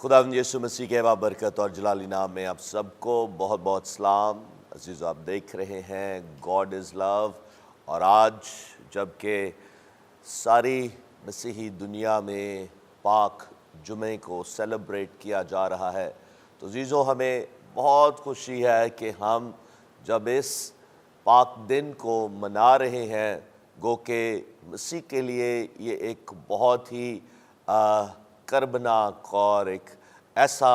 خداوند یسوع مسیح کے بابرکت اور جلالی نام میں آپ سب کو بہت بہت سلام۔ عزیزو، آپ دیکھ رہے ہیں گاڈ از لو، اور آج جب کہ ساری مسیحی دنیا میں پاک جمعے کو سیلیبریٹ کیا جا رہا ہے، تو عزیزو ہمیں بہت خوشی ہے کہ ہم جب اس پاک دن کو منا رہے ہیں، گو کہ مسیح کے لیے یہ ایک بہت ہی کربناک اور ایک ایسا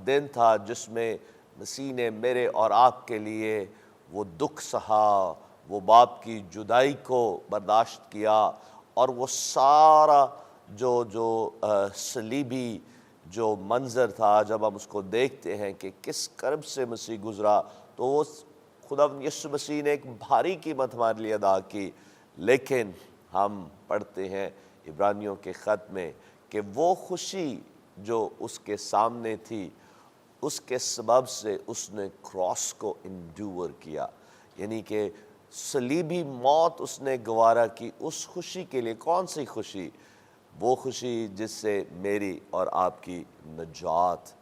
دن تھا جس میں مسیح نے میرے اور آپ کے لیے وہ دکھ سہا، وہ باپ کی جدائی کو برداشت کیا، اور وہ سارا جو صلیبی جو منظر تھا، جب ہم اس کو دیکھتے ہیں کہ کس کرب سے مسیح گزرا، تو وہ خداوند یسوع مسیح نے ایک بھاری قیمت ہمارے لیے ادا کی۔ لیکن ہم پڑھتے ہیں عبرانیوں کے خط میں کہ وہ خوشی جو اس کے سامنے تھی، اس کے سبب سے اس نے کراس کو انڈیور کیا، یعنی کہ صلیبی موت اس نے گوارا کی اس خوشی کے لیے۔ کون سی خوشی؟ وہ خوشی جس سے میری اور آپ کی نجات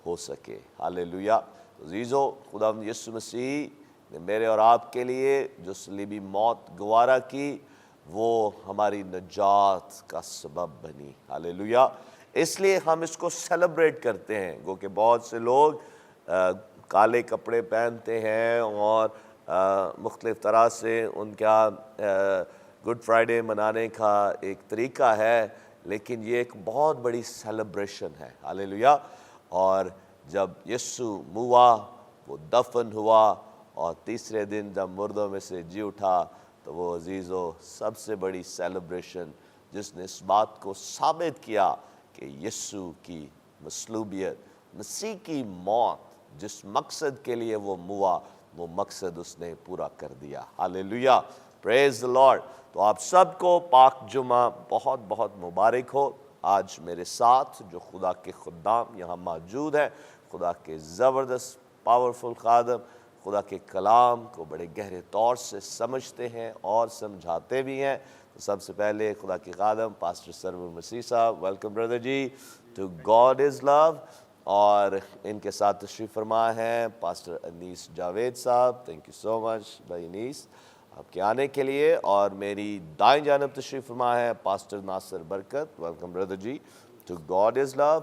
ہو سکے۔ ہاللیلویا۔ عزیزو، خداوند یسوع مسیح نے میرے اور آپ کے لیے جو صلیبی موت گوارا کی، وہ ہماری نجات کا سبب بنی۔ ہاللیلویا۔ اس لیے ہم اس کو سیلیبریٹ کرتے ہیں، گو کہ بہت سے لوگ کالے کپڑے پہنتے ہیں اور مختلف طرح سے ان کا گڈ فرائیڈے منانے کا ایک طریقہ ہے، لیکن یہ ایک بہت بڑی سیلیبریشن ہے۔ ہاللیلویا۔ اور جب یسوع ہوا، وہ دفن ہوا، اور تیسرے دن جب مردوں میں سے جی اٹھا، تو وہ عزیزو سب سے بڑی سیلیبریشن جس نے اس بات کو ثابت کیا کہ یسوع کی مصلوبیت، مسیح کی موت، جس مقصد کے لیے وہ ہوا، وہ مقصد اس نے پورا کر دیا۔ ہاللیلویا، پریز دی لارڈ۔ تو آپ سب کو پاک جمعہ بہت بہت مبارک ہو۔ آج میرے ساتھ جو خدا کے خدام یہاں موجود ہیں، خدا کے زبردست پاورفل خادم، خدا کے کلام کو بڑے گہرے طور سے سمجھتے ہیں اور سمجھاتے بھی ہیں۔ تو سب سے پہلے خدا کے خادم پاسٹر سرور مسیح صاحب، welcome brother ji to God is love. اور ان کے ساتھ تشریف فرما ہیں پاسٹر انیس جاوید صاحب، تھینک یو سو مچ بھائی انیس آپ کے آنے کے لیے۔ اور میری دائیں جانب تشریف فرما ہے pastor Nasir Barkat, welcome brother ji to God is love.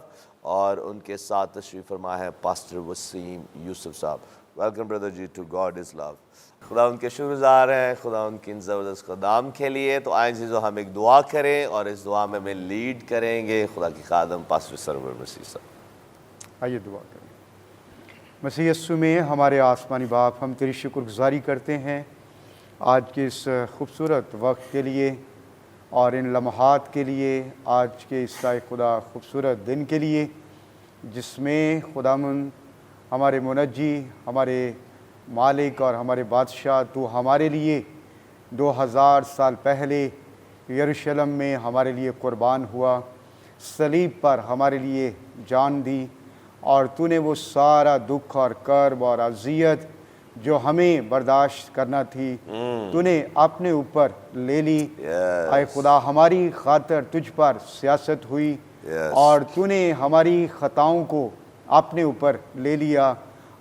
اور ان کے ساتھ تشریف فرما ہے پاسٹر وسیم یوسف صاحب، welcome brother ji to God is love. خدا ان کے شکر گزار ہیں، خدا ان کی ان زبردست خدام کے لیے۔ تو آئیں عزیزو ہم ایک دعا کریں، اور اس دعا میں ہمیں لیڈ کریں گے خدا کی خادم پاسٹر سرور مسیح صاحب۔ آئیے دعا کریں۔ مسیح یسوع میں ہمارے آسمانی باپ، ہم تیری شکر گزاری کرتے ہیں آج کے اس خوبصورت وقت کے لیے اور ان لمحات کے لیے، آج کے اس خدا خوبصورت دن کے لیے جس میں خداوند ہمارے منجی، ہمارے مالک اور ہمارے بادشاہ، تو ہمارے لیے 2000 سال پہلے یروشلم میں ہمارے لیے قربان ہوا، صلیب پر ہمارے لیے جان دی، اور تو نے وہ سارا دکھ اور کرب اور اذیت جو ہمیں برداشت کرنا تھی، تو نے اپنے اوپر لے لی۔ اے خدا، ہماری خاطر تجھ پر سیاست ہوئی، اور تو نے ہماری خطاؤں کو اپنے اوپر لے لیا۔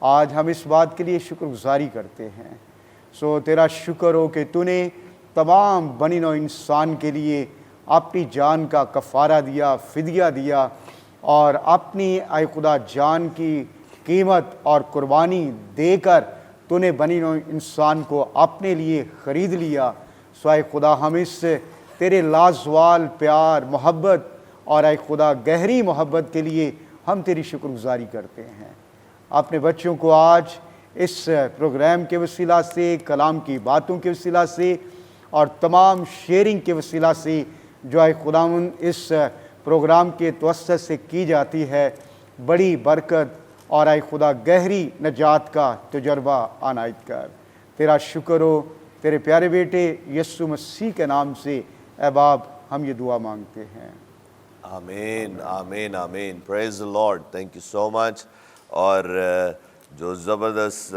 آج ہم اس بات کے لیے شکر گزاری کرتے ہیں۔ سو تیرا شکر ہو کہ تو نے تمام بنی نوع انسان کے لیے اپنی جان کا کفارہ دیا، فدیہ دیا، اور اپنی اے خدا جان کی قیمت اور قربانی دے کر تو نے بنی نوع انسان کو اپنے لیے خرید لیا۔ سو اے خدا، ہم اس تیرے لازوال پیار، محبت اور اے خدا گہری محبت کے لیے ہم تیری شکر گزاری کرتے ہیں۔ اپنے بچوں کو آج اس پروگرام کے وسیلہ سے، کلام کی باتوں کے وسیلہ سے، اور تمام شیئرنگ کے وسیلہ سے جو اے خداوند اس پروگرام کے توسط سے کی جاتی ہے، بڑی برکت اور اے خدا گہری نجات کا تجربہ عنایت کر۔ تیرا شکر ہو، تیرے پیارے بیٹے یسوع مسیح کے نام سے اے باپ ہم یہ دعا مانگتے ہیں، آمین آمین آمین۔ پریز the lord, thank you so مچ۔ اور جو زبردست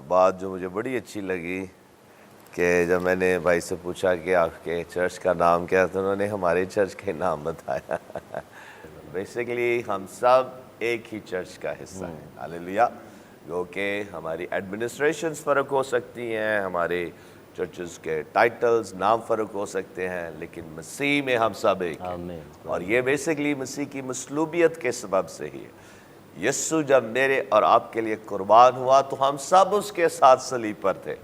بات جو مجھے بڑی اچھی لگی کہ جب میں نے بھائی سے پوچھا کہ آپ کے چرچ کا نام کیا، تو انہوں نے ہمارے چرچ کا نام بتایا۔ بیسیکلی ہم سب ایک ہی چرچ کا حصہ ہیں. ہاللیلویا. جو کہ ہماری ایڈمنسٹریشنز فرق ہو سکتی ہیں, ہمارے چرچز کے ٹائٹلز نام فرق ہو سکتے ہیں, لیکن مسیح میں ہم سب ایک ہیں. اور یہ بیسیکلی مسیح کی مصلوبیت کے سبب سے ہی ہے. یسوع جب میرے اور آپ کے لیے قربان ہوا تو ہم سب اس کے ساتھ صلیب پر تھے.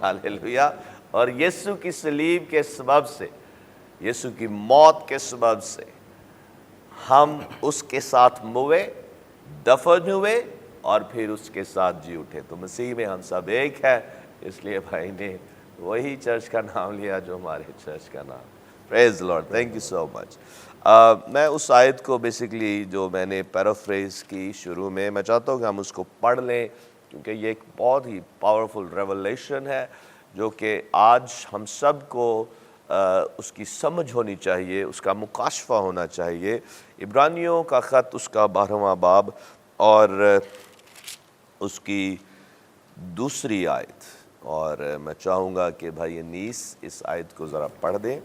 ہاللیلویا. اور یسوع کی صلیب کے سبب سے, یسوع کی موت کے سبب سے ہم اس کے ساتھ موئے, دفن ہوئے اور پھر اس کے ساتھ جی اٹھے. تو مسیح میں ہم سب ایک ہے. اس لیے بھائی نے وہی چرچ کا نام لیا جو ہمارے چرچ کا نام. پریز لارڈ. تھینک یو سو مچ. میں اس آیت کو بیسیکلی جو میں نے پیرافریز کی شروع میں, میں چاہتا ہوں کہ ہم اس کو پڑھ لیں, کیونکہ یہ ایک بہت ہی پاورفل ریولیشن ہے جو کہ آج ہم سب کو اس کی سمجھ ہونی چاہیے, اس کا مکاشفہ ہونا چاہیے. عبرانیوں کا خط اس کا 12واں باب اور اس کی 2 آیت, اور میں چاہوں گا کہ بھائی انیس اس آیت کو ذرا پڑھ دیں.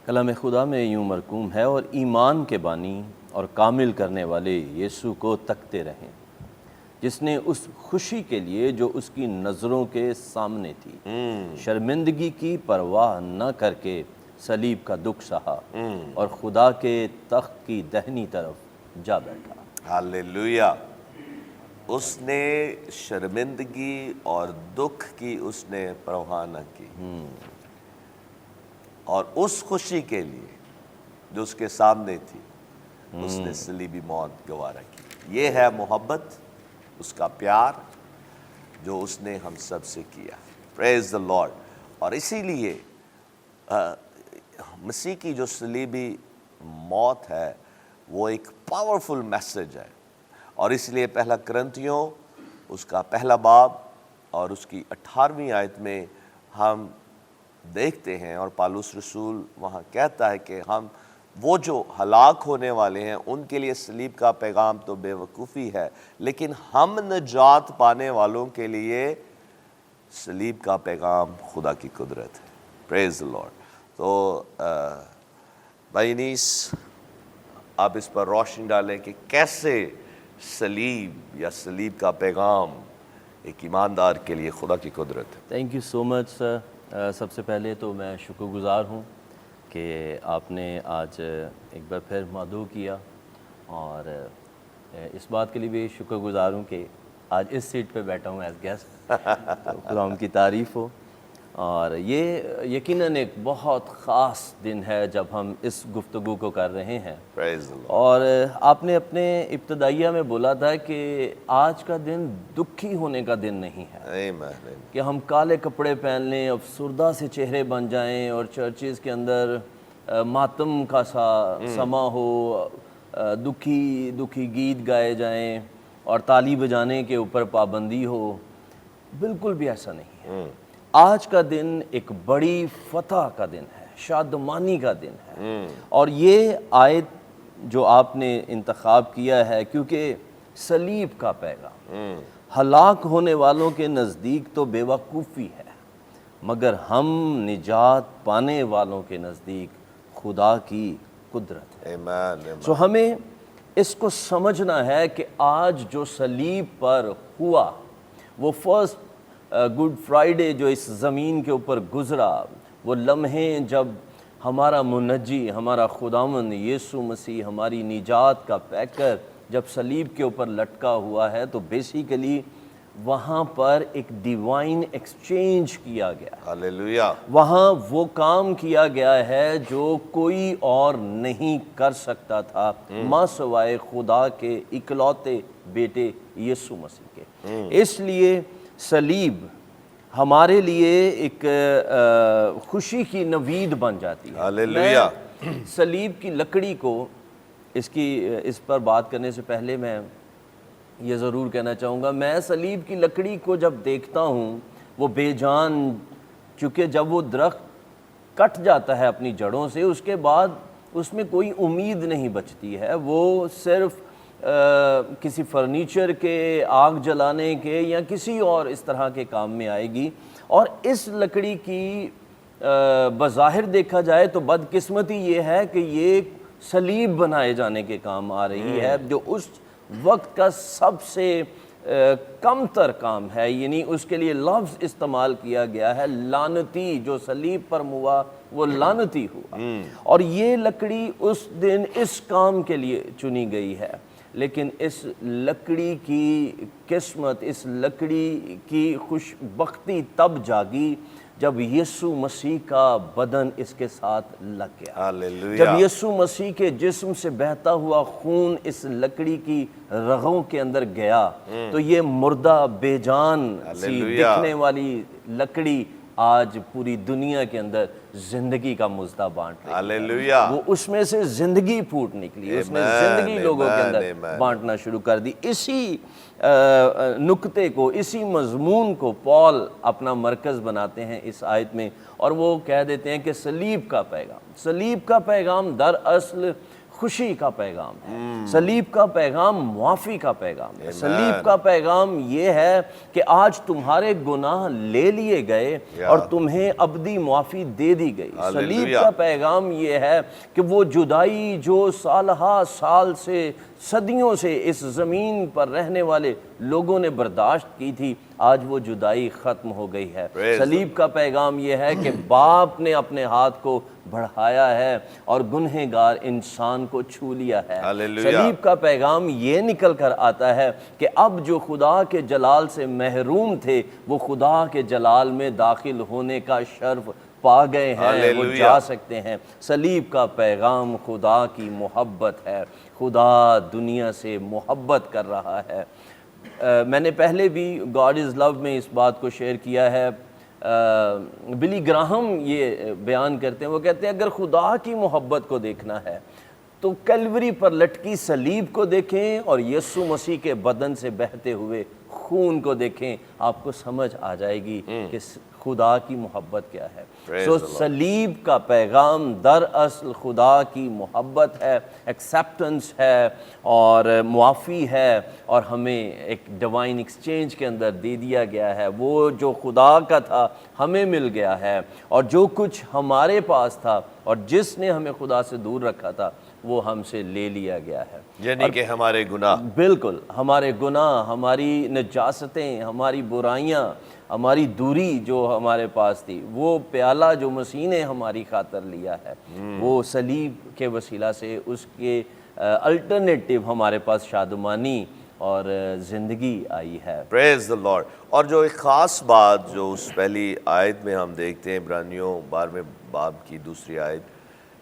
کلام خدا میں یوں مرقوم ہے, اور ایمان کے بانی اور کامل کرنے والے یسوع کو تکتے رہیں, جس نے اس خوشی کے لیے جو اس کی نظروں کے سامنے تھی شرمندگی کی پرواہ نہ کر کے صلیب کا دکھ سہا اور خدا کے تخت کی دہنی طرف جا بیٹھا. ہاللیلویا. اس نے شرمندگی اور دکھ کی اس نے پرواہ نہ کی, اور اس خوشی کے لیے جو اس کے سامنے تھی اس نے صلیبی موت گوارا کی. یہ ہے محبت, اس کا پیار جو اس نے ہم سب سے کیا. پریز دی لارڈ. اور اسی لیے مسیح کی جو صلیبی موت ہے وہ ایک پاورفل میسج ہے, اور اس لیے پہلا کرنتھیوں اس کا 1 باب اور اس کی 18ویں آیت میں ہم دیکھتے ہیں, اور پالوس رسول وہاں کہتا ہے کہ ہم وہ جو ہلاک ہونے والے ہیں ان کے لیے صلیب کا پیغام تو بے وقوفی ہے, لیکن ہم نجات پانے والوں کے لیے صلیب کا پیغام خدا کی قدرت ہے. Praise the lord. تو بھائی انیس آپ اس پر روشنی ڈالیں کہ کیسے صلیب یا صلیب کا پیغام ایک ایماندار کے لیے خدا کی قدرت ہے. تھینک یو سو مچ سر. سب سے پہلے تو میں شکر گزار ہوں کہ آپ نے آج ایک بار پھر مدعو کیا, اور اس بات کے لیے بھی شکر گزار ہوں کہ آج اس سیٹ پہ بیٹھا ہوں ایز گیسٹ. تو خدا ان کی تعریف ہو. اور یہ یقیناً ایک بہت خاص دن ہے جب ہم اس گفتگو کو کر رہے ہیں. اور آپ نے اپنے ابتدائیہ میں بولا تھا کہ آج کا دن دکھی ہونے کا دن نہیں ہے, کہ ہم کالے کپڑے پہن لیں, افسردہ سے چہرے بن جائیں اور چرچز کے اندر ماتم کا سما ہو, دکھی گیت گائے جائیں اور تالی بجانے کے اوپر پابندی ہو. بالکل بھی ایسا نہیں ہے. آج کا دن ایک بڑی فتح کا دن ہے, شادمانی کا دن ہے. اور یہ آیت جو آپ نے انتخاب کیا ہے, کیونکہ صلیب کا پیغام ہلاک ہونے والوں کے نزدیک تو بے وقوفی ہے, مگر ہم نجات پانے والوں کے نزدیک خدا کی قدرت ہے. سو ہمیں اس کو سمجھنا ہے کہ آج جو صلیب پر ہوا, وہ فرسٹ گڈ فرائیڈے جو اس زمین کے اوپر گزرا, وہ لمحے جب ہمارا منجی, ہمارا خداوند یسوع مسیح, ہماری نجات کا پیکر جب صلیب کے اوپر لٹکا ہوا ہے, تو بیسیکلی وہاں پر ایک ڈیوائن ایکسچینج کیا گیا. ہاللیلویا. وہاں وہ کام کیا گیا ہے جو کوئی اور نہیں کر سکتا تھا ماں سوائے خدا کے اکلوتے بیٹے یسوع مسیح کے. اس لیے صلیب ہمارے لیے ایک خوشی کی نوید بن جاتی ہے. ہاللیلویا. صلیب کی لکڑی کو اس پر بات کرنے سے پہلے میں یہ ضرور کہنا چاہوں گا, میں صلیب کی لکڑی کو جب دیکھتا ہوں وہ بے جان, چونکہ جب وہ درخت کٹ جاتا ہے اپنی جڑوں سے, اس کے بعد اس میں کوئی امید نہیں بچتی ہے. وہ صرف کسی فرنیچر کے, آگ جلانے کے یا کسی اور اس طرح کے کام میں آئے گی. اور اس لکڑی کی بظاہر دیکھا جائے تو بدقسمتی یہ ہے کہ یہ صلیب بنائے جانے کے کام آ رہی ہے، جو اس وقت کا سب سے کم تر کام ہے، یعنی اس کے لیے لفظ استعمال کیا گیا ہے لعنتی، جو صلیب پر ہوا وہ لعنتی ہوا، اور یہ لکڑی اس دن اس کام کے لیے چنی گئی ہے۔ لیکن اس لکڑی کی قسمت، اس لکڑی کی خوش بختی تب جاگی جب یسوع مسیح کا بدن اس کے ساتھ لگ گیا۔ ہاللیلویہ۔ جب یسوع مسیح کے جسم سے بہتا ہوا خون اس لکڑی کی رگوں کے اندر گیا تو یہ مردہ بے جان سی ہاللیلویہ۔ دکھنے والی لکڑی آج پوری دنیا کے اندر زندگی کا مزدہ بانٹ رہی ہے۔ ہاللیلویہ۔ وہ اس میں سے زندگی پھوٹ نکلی، اس نے زندگی لوگوں کے اندر بانٹنا شروع کر دی۔ اسی نکتے کو، اسی مضمون کو پال اپنا مرکز بناتے ہیں اس آیت میں، اور وہ کہہ دیتے ہیں کہ صلیب کا پیغام، صلیب کا پیغام دراصل خوشی کا پیغام ہے، صلیب کا پیغام معافی کا پیغام ہے، صلیب کا پیغام یہ ہے کہ آج تمہارے گناہ لے لیے گئے اور تمہیں ابدی معافی دے دی گئی۔ صلیب کا پیغام یہ ہے کہ وہ جدائی جو سالہا سال سے، صدیوں سے اس زمین پر رہنے والے لوگوں نے برداشت کی تھی، آج وہ جدائی ختم ہو گئی ہے۔ صلیب کا پیغام یہ ہے کہ باپ نے اپنے ہاتھ کو بڑھایا ہے اور گنہگار انسان کو چھو لیا ہے۔ صلیب کا پیغام یہ نکل کر آتا ہے کہ اب جو خدا کے جلال سے محروم تھے وہ خدا کے جلال میں داخل ہونے کا شرف پا گئے ہیں، وہ جا سکتے ہیں۔ صلیب کا پیغام خدا کی محبت ہے، خدا دنیا سے محبت کر رہا ہے۔ میں نے پہلے بھی گاڈ از لو میں اس بات کو شیئر کیا ہے۔ بلی گراہم یہ بیان کرتے ہیں، وہ کہتے ہیں اگر خدا کی محبت کو دیکھنا ہے تو کیلوری پر لٹکی صلیب کو دیکھیں اور یسوع مسیح کے بدن سے بہتے ہوئے خون کو دیکھیں، آپ کو سمجھ آ جائے گی کہ خدا کی محبت کیا ہے۔ سو صلیب کا پیغام دراصل خدا کی محبت ہے، ایکسیپٹنس ہے اور معافی ہے، اور ہمیں ایک ڈیوائن ایکسچینج کے اندر دے دیا گیا ہے۔ وہ جو خدا کا تھا ہمیں مل گیا ہے، اور جو کچھ ہمارے پاس تھا اور جس نے ہمیں خدا سے دور رکھا تھا وہ ہم سے لے لیا گیا ہے۔ یعنی کہ ہمارے گناہ، بالکل ہمارے گناہ، ہماری نجاستیں، ہماری برائیاں، ہماری دوری جو ہمارے پاس تھی، وہ پیالہ جو مسیح نے ہماری خاطر لیا ہے، وہ صلیب کے وسیلہ سے اس کے الٹرنیٹیو ہمارے پاس شادمانی اور زندگی آئی ہے۔ Praise the lord. اور جو ایک خاص بات جو اس پہلی آیت میں ہم دیکھتے ہیں، عبرانیوں 12ویں باب کی دوسری آیت،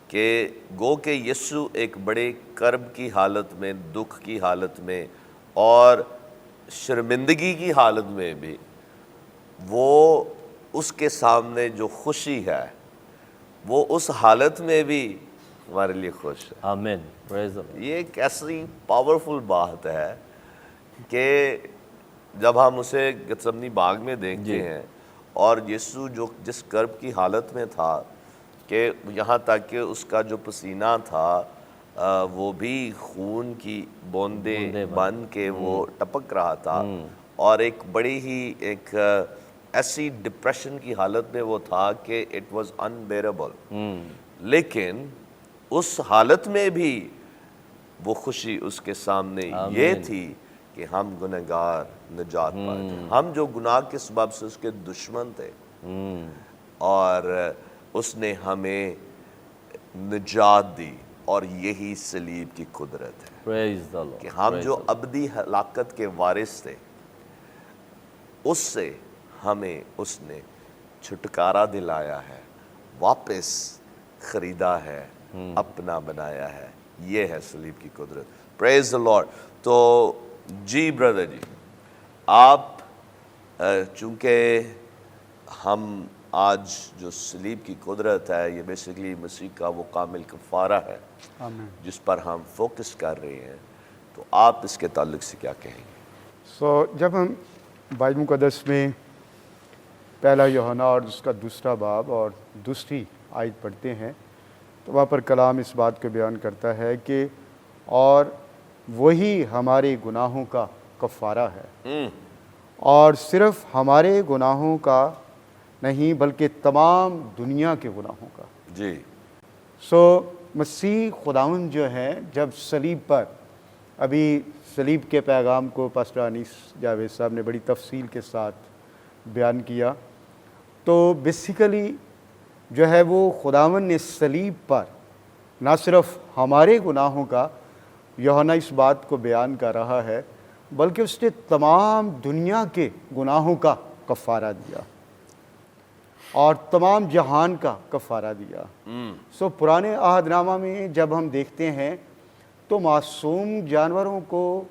کہ گو کہ یسوع ایک بڑے کرب کی حالت میں، دکھ کی حالت میں اور شرمندگی کی حالت میں بھی، وہ اس کے سامنے جو خوشی ہے وہ اس حالت میں بھی ہمارے لیے خوش ہے۔ آمین، پریز دی لارڈ۔ یہ ایک ایسی پاورفل بات ہے کہ جب ہم اسے گتسمنی باغ میں دیکھتے ہیں اور یسوع جو جس کرب کی حالت میں تھا کہ یہاں تک کہ اس کا جو پسینہ تھا وہ بھی خون کی بوندیں بن کے وہ ٹپک رہا تھا، اور ایک بڑی ہی ایک ایسی ڈپریشن کی حالت میں وہ تھا کہ اٹ واز انبیئربل، لیکن اس حالت میں بھی وہ خوشی اس کے سامنے یہ تھی کہ ہم گنہگار نجات پائے، ہم جو گناہ کے سبب سے اس کے دشمن تھے، اور اس نے ہمیں نجات دی، اور یہی صلیب کی قدرت ہے پریز دی لارڈ کہ ہم جو ابدی ہلاکت کے وارث تھے اس سے ہمیں اس نے چھٹکارا دلایا ہے، واپس خریدا ہے، اپنا بنایا ہے۔ یہ ہے صلیب کی قدرت۔ پریز دی لارڈ۔ تو جی بردر جی، آپ چونکہ ہم آج جو صلیب کی قدرت ہے یہ بیسیکلی مسیح کا وہ کامل کفارہ ہے جس پر ہم فوکس کر رہے ہیں، تو آپ اس کے تعلق سے کیا کہیں گے؟ جب ہم بائبل مقدس میں پہلا یوحنا اور اس کا دوسرا باب اور دوسری آیت پڑھتے ہیں تو وہاں پر کلام اس بات کو بیان کرتا ہے کہ اور وہی ہمارے گناہوں کا کفارہ ہے، اور صرف ہمارے گناہوں کا نہیں بلکہ تمام دنیا کے گناہوں کا۔ جی مسیح خداوند جو ہے جب صلیب پر، ابھی صلیب کے پیغام کو پاسٹر انیس جاوید صاحب نے بڑی تفصیل کے ساتھ بیان کیا، تو بیسیکلی جو ہے وہ خداوند نے صلیب پر نہ صرف ہمارے گناہوں کا، یوحنا اس بات کو بیان کر رہا ہے، بلکہ اس نے تمام دنیا کے گناہوں کا کفارہ دیا اور تمام جہان کا کفارہ دیا۔ سو پرانے عہد نامہ میں جب ہم دیکھتے ہیں تو معصوم جانوروں کو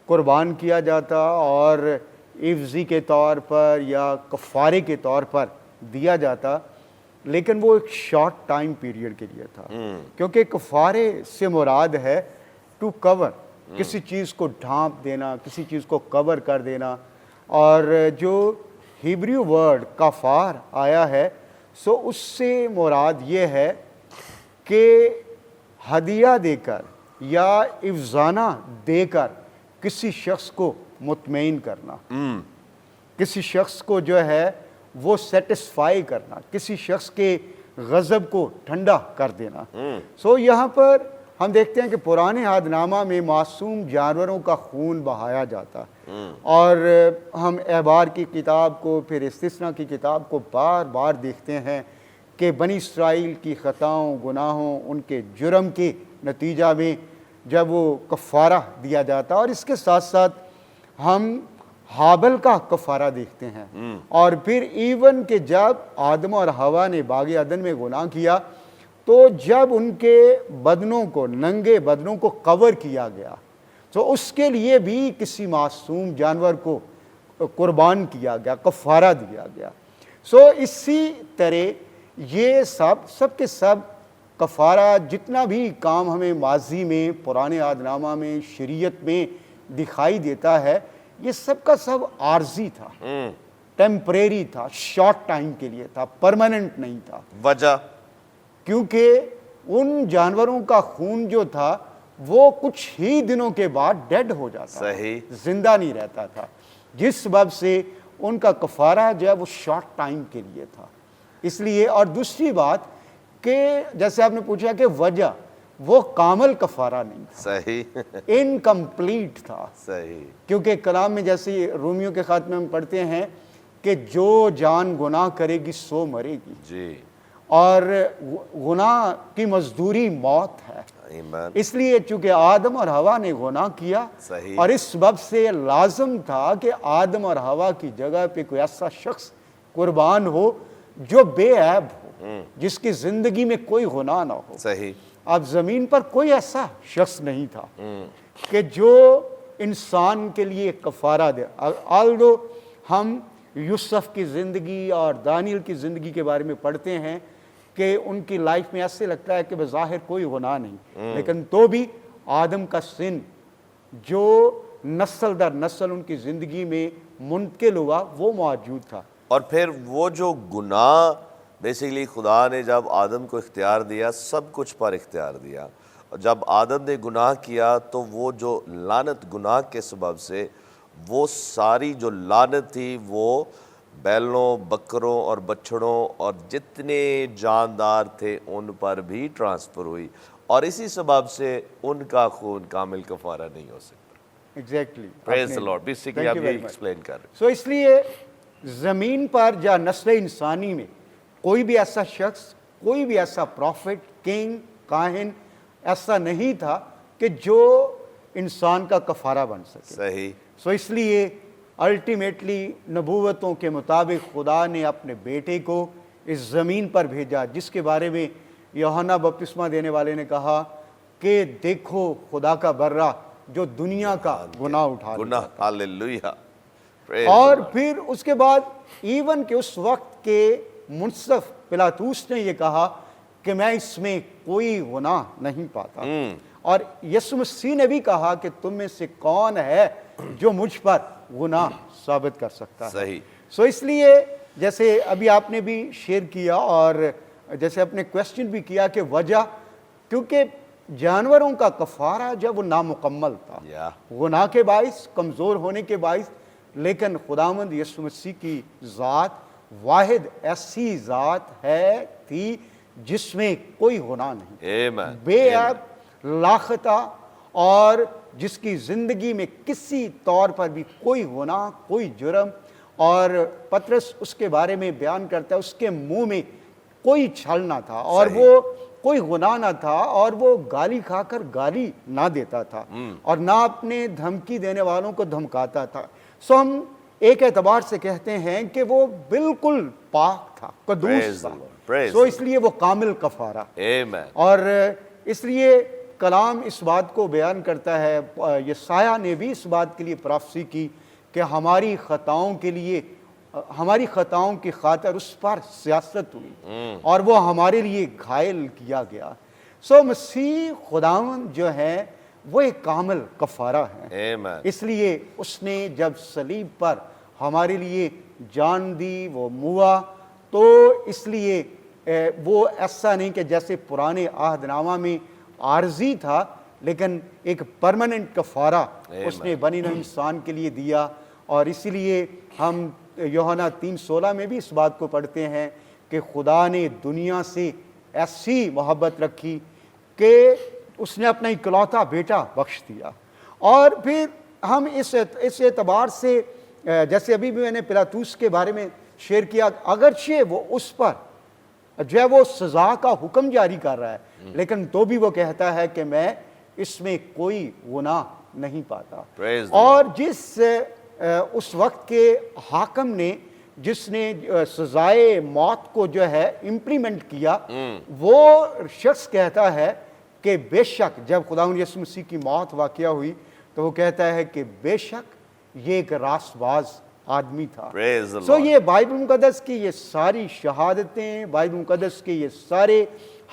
قربان کیا جاتا اور عوضی کے طور پر یا کفارے کے طور پر دیا جاتا، لیکن وہ ایک شارٹ ٹائم پیریڈ کے لیے تھا، کیونکہ کفارے سے مراد ہے ٹو کور، کسی چیز کو ڈھانپ دینا، کسی چیز کو کور کر دینا۔ اور جو ہیبریو ورڈ کفار آیا ہے، سو اس سے مراد یہ ہے کہ ہدیہ دے کر یا افزانہ دے کر کسی شخص کو مطمئن کرنا، کسی شخص کو جو ہے وہ سیٹسفائی کرنا، کسی شخص کے غضب کو ٹھنڈا کر دینا۔ سو یہاں پر ہم دیکھتے ہیں کہ پرانے عہد نامہ میں معصوم جانوروں کا خون بہایا جاتا، اور ہم احبار کی کتاب کو، پھر استثنا کی کتاب کو بار بار دیکھتے ہیں کہ بنی اسرائیل کی خطاؤں، گناہوں، ان کے جرم کے نتیجہ میں جب وہ کفارہ دیا جاتا، اور اس کے ساتھ ساتھ ہم ہابل کا کفارہ دیکھتے ہیں، اور پھر ایون کہ جب آدم اور حوا نے باغ عدن میں گناہ کیا تو جب ان کے بدنوں کو، ننگے بدنوں کو کور کیا گیا، تو اس کے لیے بھی کسی معصوم جانور کو قربان کیا گیا، کفارہ دیا گیا۔ سو اسی طرح یہ سب کے سب کفارہ، جتنا بھی کام ہمیں ماضی میں پرانے عہد نامہ میں شریعت میں دکھائی دیتا ہے، یہ سب کا سب عارضی تھا، ٹیمپریری تھا، شارٹ ٹائم کے لیے تھا، پرماننٹ نہیں تھا۔ وجہ کیونکہ ان جانوروں کا خون جو تھا وہ کچھ ہی دنوں کے بعد ڈیڈ ہو جاتا، صحیح، زندہ نہیں رہتا تھا، جس سبب سے ان کا کفارہ جو ہے وہ شارٹ ٹائم کے لیے تھا۔ اس لیے، اور دوسری بات کہ جیسے آپ نے پوچھا کہ وجہ، وہ کامل کفارہ نہیں تھا، صحیح، انکمپلیٹ تھا، صحیح، کیونکہ کلام میں جیسے رومیو کے خط میں ہم پڑھتے ہیں کہ جو جان گناہ کرے گی سو مرے گی، جی، اور گناہ کی مزدوری موت ہے۔ ایمان، اس لیے چونکہ آدم اور حوا نے گناہ کیا، صحیح، اور اس سبب سے لازم تھا کہ آدم اور حوا کی جگہ پہ کوئی ایسا شخص قربان ہو جو بے عیب ہو، جس کی زندگی میں کوئی گناہ نہ ہو۔ صحیح، اب زمین پر کوئی ایسا شخص نہیں تھا کہ جو انسان کے لیے کفارہ دے۔ آلدو ہم یوسف کی زندگی اور دانیل کی زندگی کے بارے میں پڑھتے ہیں کہ ان کی لائف میں ایسے لگتا ہے کہ بظاہر کوئی گناہ نہیں، لیکن تو بھی آدم کا سن جو نسل در نسل ان کی زندگی میں منتقل ہوا وہ موجود تھا۔ اور پھر وہ جو گناہ بیسیکلی خدا نے جب آدم کو اختیار دیا، سب کچھ پر اختیار دیا، اور جب آدم نے گناہ کیا تو وہ جو لعنت گناہ کے سبب سے، وہ ساری جو لعنت تھی وہ بیلوں، بکروں اور بچڑوں اور جتنے جاندار تھے ان پر بھی ٹرانسفر ہوئی، اور اسی سبب سے ان کا خون کامل کفارہ نہیں ہو سکتا۔ Exactly, praise the lord, basically آپ یہ ایکسپلین کر رہے ہیں۔ سو اس لیے زمین پر یا نسل انسانی میں کوئی بھی ایسا شخص، کوئی بھی ایسا پروفٹ، کنگ، کاہن ایسا نہیں تھا کہ جو انسان کا کفارہ بن سکے۔ صحیح، سو اس لیے الٹیمیٹلی نبوتوں کے مطابق خدا نے اپنے بیٹے کو اس زمین پر بھیجا، جس کے بارے میں یوحنا بپتسمہ دینے والے نے کہا کہ دیکھو خدا کا برہ جو دنیا کا گناہ اٹھا گناہ، ہاللیلویہ، اور پھر اس کے بعد ایون کہ اس وقت کے منصف پلاطوس نے یہ کہا کہ میں اس میں کوئی گناہ نہیں پاتا، اور یسوع مسیح نے بھی کہا کہ تم میں سے کون ہے جو مجھ پر گناہ ثابت کر سکتا ہے۔ صحیح، سو اس لیے جیسے ابھی آپ نے بھی شیئر کیا اور جیسے آپ نے کویسچن بھی کیا کہ وجہ، کیونکہ جانوروں کا کفارہ جب وہ نامکمل تھا، گناہ کے باعث، کمزور ہونے کے باعث، لیکن خداوند یسوع مسیح کی ذات واحد ایسی ذات تھی جس میں کوئی گناہ نہیں، Amen. بے عیب، لاخطا، اور جس کی زندگی میں کسی طور پر بھی کوئی گناہ، کوئی جرم، اور پطرس اس کے بارے میں بیان کرتا ہے اس کے منہ میں کوئی چھل نہ تھا، اور صحیح. وہ کوئی گناہ نہ تھا، اور وہ گالی کھا کر گالی نہ دیتا تھا، اور نہ اپنے دھمکی دینے والوں کو دھمکاتا تھا۔ سو ہم ایک اعتبار سے کہتے ہیں کہ وہ بالکل پاک تھا، قدوس Praise تھا، the Lord. Praise so the اس لیے وہ کامل کفارہ۔ Amen. اور اس لیے کلام اس بات کو بیان کرتا ہے، یسایہ نے بھی اس بات کے لیے پروفیسی کی کہ ہماری خطاؤں کے لیے، ہماری خطاؤں کی خاطر اس پر سیاست ہوئی اور وہ ہمارے لیے گھائل کیا گیا۔ سو مسیح خداوند جو ہے وہ ایک کامل کفارہ ہے، Amen. اس لیے اس نے جب صلیب پر ہمارے لیے جان دی، وہ موا، تو اس لیے وہ ایسا نہیں کہ جیسے پرانے عہد نامہ میں عارضی تھا، لیکن ایک پرماننٹ کفارہ اس نے بنی نوع انسان کے لیے دیا۔ اور اسی لیے ہم یوحنا 3:16 میں بھی اس بات کو پڑھتے ہیں کہ خدا نے دنیا سے ایسی محبت رکھی کہ اس نے اپنا اکلوتا بیٹا بخش دیا۔ اور پھر ہم اس اعتبار سے، جیسے ابھی بھی میں نے پلاطوس کے بارے میں شیئر کیا، اگرچہ وہ اس پر جو ہے وہ سزا کا حکم جاری کر رہا ہے، لیکن تو بھی وہ کہتا ہے کہ میں اس میں کوئی گناہ نہیں پاتا۔ Praise the اور جس اس وقت کے حاکم نے، جس نے سزائے موت کو جو ہے امپلیمنٹ کیا، وہ شخص کہتا ہے کہ بے شک جب خداوند یسوع مسیح کی موت واقعہ ہوئی تو وہ کہتا ہے کہ بے شک یہ ایک راست باز آدمی تھا۔ Praise the so Lord. یہ بائبل مقدس کی یہ ساری شہادتیں، بائبل مقدس کے یہ سارے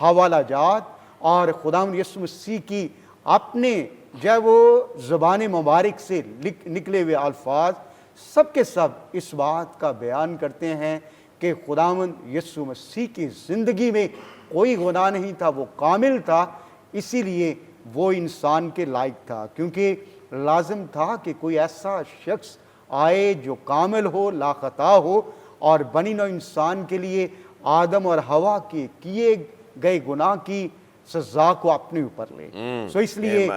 حوالہ جات، اور خداوند یسوع مسیح کی اپنے جب وہ زبان مبارک سے نکلے ہوئے الفاظ، سب کے سب اس بات کا بیان کرتے ہیں کہ خداوند یسوع مسیح کی زندگی میں کوئی گناہ نہیں تھا، وہ کامل تھا، اسی لیے وہ انسان کے لائق تھا، کیونکہ لازم تھا کہ کوئی ایسا شخص آئے جو کامل ہو، لا خطا ہو، اور بنی نوع انسان کے لیے آدم اور حوا کے کیے گئے گناہ کی سزا کو اپنے اوپر لے۔ سو اس لیے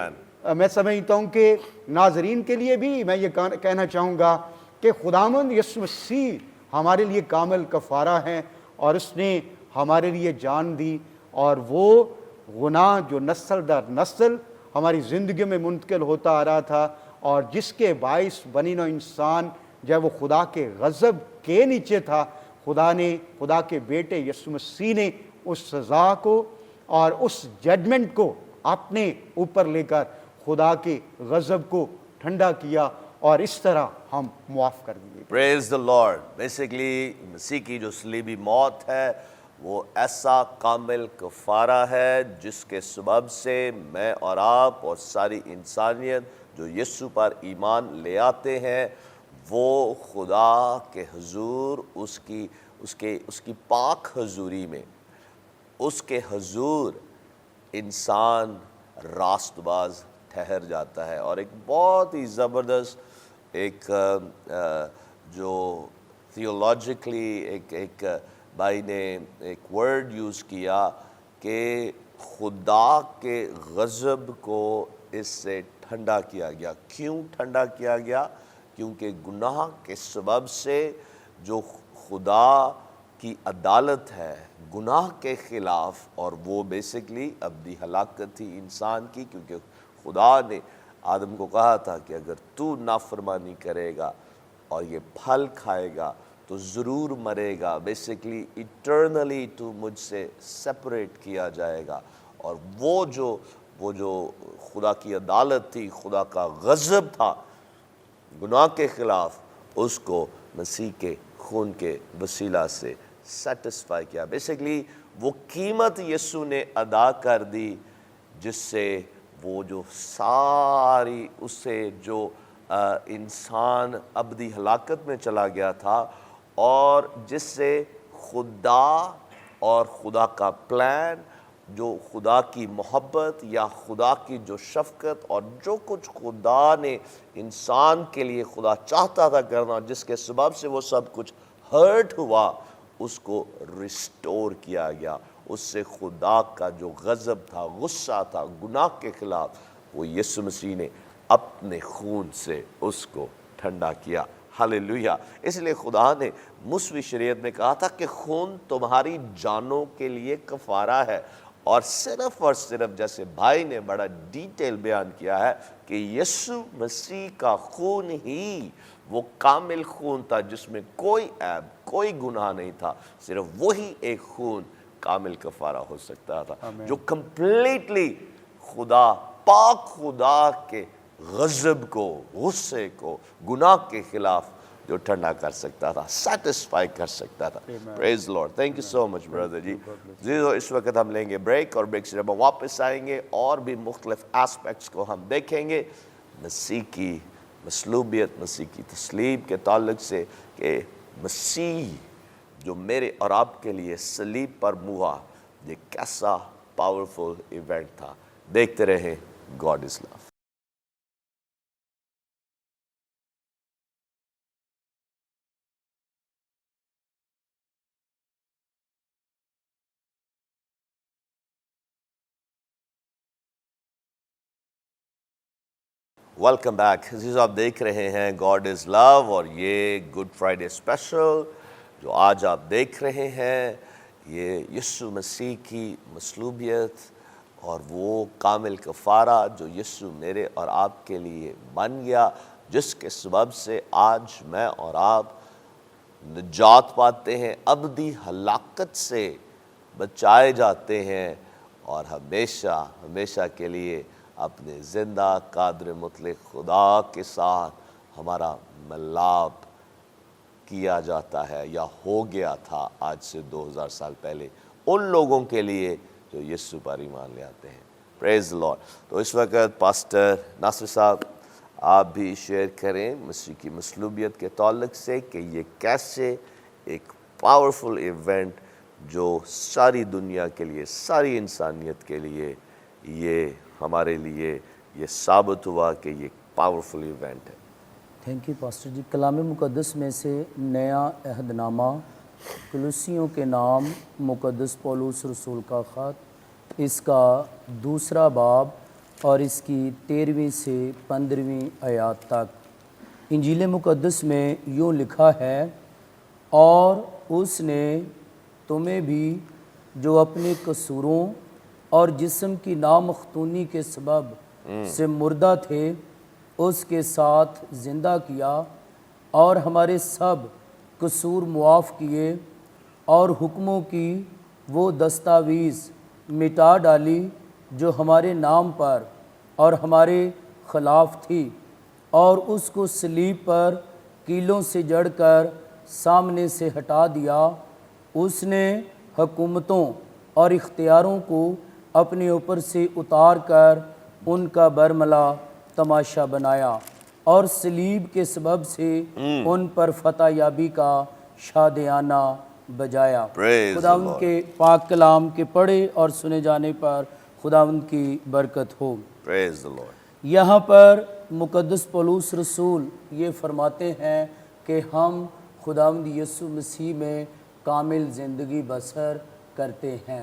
میں سمجھتا ہوں کہ ناظرین کے لیے بھی میں یہ کہنا چاہوں گا کہ خداوند یسوع مسیح ہمارے لیے کامل کفارہ ہیں، اور اس نے ہمارے لیے جان دی، اور وہ گناہ جو نسل در نسل ہماری زندگی میں منتقل ہوتا آ رہا تھا، اور جس کے باعث بنی نوع انسان جب وہ خدا کے غضب کے نیچے تھا، خدا کے بیٹے یسوع مسیح نے اس سزا کو اور اس ججمنٹ کو اپنے اوپر لے کر خدا کے غضب کو ٹھنڈا کیا، اور اس طرح ہم معاف کر دیے۔ Praise the Lord. Basically مسیح کی جو صلیبی موت ہے وہ ایسا کامل کفارہ ہے جس کے سبب سے میں اور آپ اور ساری انسانیت جو یسوع پر ایمان لے آتے ہیں، وہ خدا کے حضور، اس کی پاک حضوری میں، اس کے حضور انسان راست باز ٹھہر جاتا ہے۔ اور ایک بہت ہی زبردست ایک جو تھیولوجیکلی ایک بھائی نے ایک ورڈ یوز کیا کہ خدا کے غضب کو اس سے ٹھنڈا کیا گیا۔ کیوں ٹھنڈا کیا گیا؟ کیونکہ گناہ کے سبب سے جو خدا کی عدالت ہے گناہ کے خلاف، اور وہ بیسکلی ابدی ہلاکت تھی انسان کی، کیونکہ خدا نے آدم کو کہا تھا کہ اگر تو نافرمانی کرے گا اور یہ پھل کھائے گا تو ضرور مرے گا، بیسکلی ایٹرنلی تو مجھ سے سپریٹ کیا جائے گا۔ اور وہ جو خدا کی عدالت تھی، خدا کا غضب تھا گناہ کے خلاف، اس کو مسیح کے خون کے وسیلہ سے سیٹسفائی کیا۔ بیسکلی وہ قیمت یسوع نے ادا کر دی جس سے وہ جو ساری اس سے جو انسان ابدی ہلاکت میں چلا گیا تھا، اور جس سے خدا اور خدا کا پلان، جو خدا کی محبت یا خدا کی جو شفقت اور جو کچھ خدا نے انسان کے لیے خدا چاہتا تھا کرنا، جس کے سبب سے وہ سب کچھ ہرٹ ہوا، اس کو ریسٹور کیا گیا. اس سے خدا کا جو غضب تھا, غصہ تھا گناہ کے خلاف, وہ یسوع مسیح نے اپنے خون سے اس کو ٹھنڈا کیا. ہاللیلویہ. اس لیے خدا نے موسوی شریعت میں کہا تھا کہ خون تمہاری جانوں کے لیے کفارہ ہے, اور صرف جیسے بھائی نے بڑا ڈیٹیل بیان کیا ہے کہ یسوع مسیح کا خون ہی وہ کامل خون تھا جس میں کوئی عیب, کوئی گناہ نہیں تھا. صرف وہی ایک خون کامل کفارہ ہو سکتا تھا جو کمپلیٹلی خدا, پاک خدا کے غضب کو, غصے کو, گناہ کے خلاف جو ٹھنڈا کر سکتا تھا, سیٹسفائی کر سکتا تھا. Praise lord. Thank you so much brother ji. اس وقت ہم لیں گے بریک, اور بریک سے جب ہم واپس آئیں گے اور بھی مختلف ایسپیکٹس کو ہم دیکھیں گے مسیح کی مصلوبیت, مسیح کی تسلیب کے تعلق سے, کہ مسیح جو میرے اور آپ کے لیے صلیب پر ہوا, یہ کیسا پاورفل ایونٹ تھا. دیکھتے رہیں. God is love. Welcome back. عزیز آپ دیکھ رہے ہیں گاڈ از لو, اور یہ گڈ فرائیڈے اسپیشل جو آج آپ دیکھ رہے ہیں, یہ یسوع مسیح کی مصلوبیت اور وہ کامل کفارہ جو یسوع میرے اور آپ کے لیے بن گیا, جس کے سبب سے آج میں اور آپ نجات پاتے ہیں, ابدی ہلاکت سے بچائے جاتے ہیں, اور ہمیشہ ہمیشہ کے لیے اپنے زندہ قادر مطلق خدا کے ساتھ ہمارا ملاپ کیا جاتا ہے, یا ہو گیا تھا آج سے 2000 سال پہلے ان لوگوں کے لیے جو یسوع پر ایمان لے آتے ہیں. پریز دی لارڈ. تو اس وقت پاسٹر ناصر صاحب آپ بھی شیئر کریں مسیح کی مصلوبیت کے تعلق سے, کہ یہ کیسے ایک پاورفل ایونٹ جو ساری دنیا کے لیے, ساری انسانیت کے لیے, یہ ہمارے لیے یہ ثابت ہوا کہ یہ پاورفل ایونٹ ہے. تھینک یو پاسٹر جی. کلام مقدس میں سے نیا عہد نامہ کلوسیوں کے نام مقدس پولس رسول کا خط, اس کا 2 باب اور اس کی 13ویں سے 15ویں آیات تک. انجیل مقدس میں یوں لکھا ہے, اور اس نے تمہیں بھی جو اپنے قصوروں اور جسم کی نامختونی کے سبب سے مردہ تھے, اس کے ساتھ زندہ کیا, اور ہمارے سب قصور معاف کیے, اور حکموں کی وہ دستاویز مٹا ڈالی جو ہمارے نام پر اور ہمارے خلاف تھی, اور اس کو صلیب پر کیلوں سے جڑ کر سامنے سے ہٹا دیا. اس نے حکومتوں اور اختیاروں کو اپنے اوپر سے اتار کر ان کا برملا تماشا بنایا, اور صلیب کے سبب سے ان پر فتح یابی کا شادیانہ بجایا. خداوند کے پاک کلام کے پڑھے اور سنے جانے پر خداوند کی برکت ہو. Praise the Lord. یہاں پر مقدس پولس رسول یہ فرماتے ہیں کہ ہم خداوند یسوع مسیح میں کامل زندگی بسر کرتے ہیں,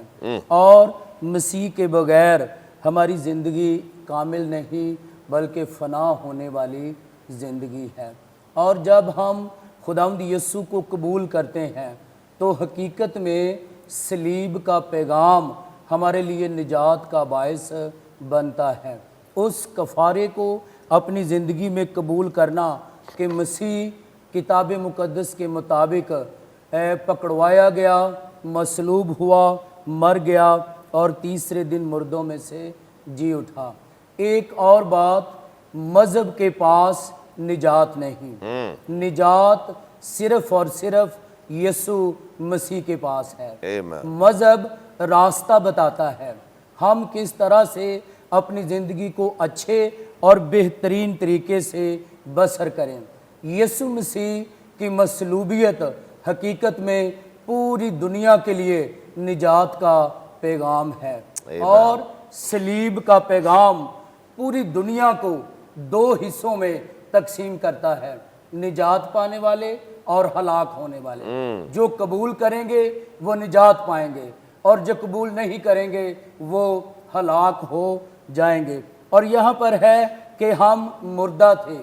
اور مسیح کے بغیر ہماری زندگی کامل نہیں بلکہ فنا ہونے والی زندگی ہے. اور جب ہم خداوند یسوع کو قبول کرتے ہیں تو حقیقت میں صلیب کا پیغام ہمارے لیے نجات کا باعث بنتا ہے. اس کفارے کو اپنی زندگی میں قبول کرنا کہ مسیح کتاب مقدس کے مطابق پکڑوایا گیا, مصلوب ہوا, مر گیا, اور تیسرے دن مردوں میں سے جی اٹھا. ایک اور بات, مذہب کے پاس نجات نہیں, نجات صرف اور صرف یسوع مسیح کے پاس ہے. مذہب راستہ بتاتا ہے ہم کس طرح سے اپنی زندگی کو اچھے اور بہترین طریقے سے بسر کریں. یسوع مسیح کی مصلوبیت حقیقت میں پوری دنیا کے لیے نجات کا پیغام ہے, اور صلیب کا پیغام پوری دنیا کو 2 حصوں میں تقسیم کرتا ہے, نجات پانے والے اور ہلاک ہونے والے۔ جو قبول کریں گے وہ نجات پائیں گے، اور جو قبول نہیں کریں گے وہ ہلاک ہو جائیں گے۔ اور یہاں پر ہے کہ ہم مردہ تھے،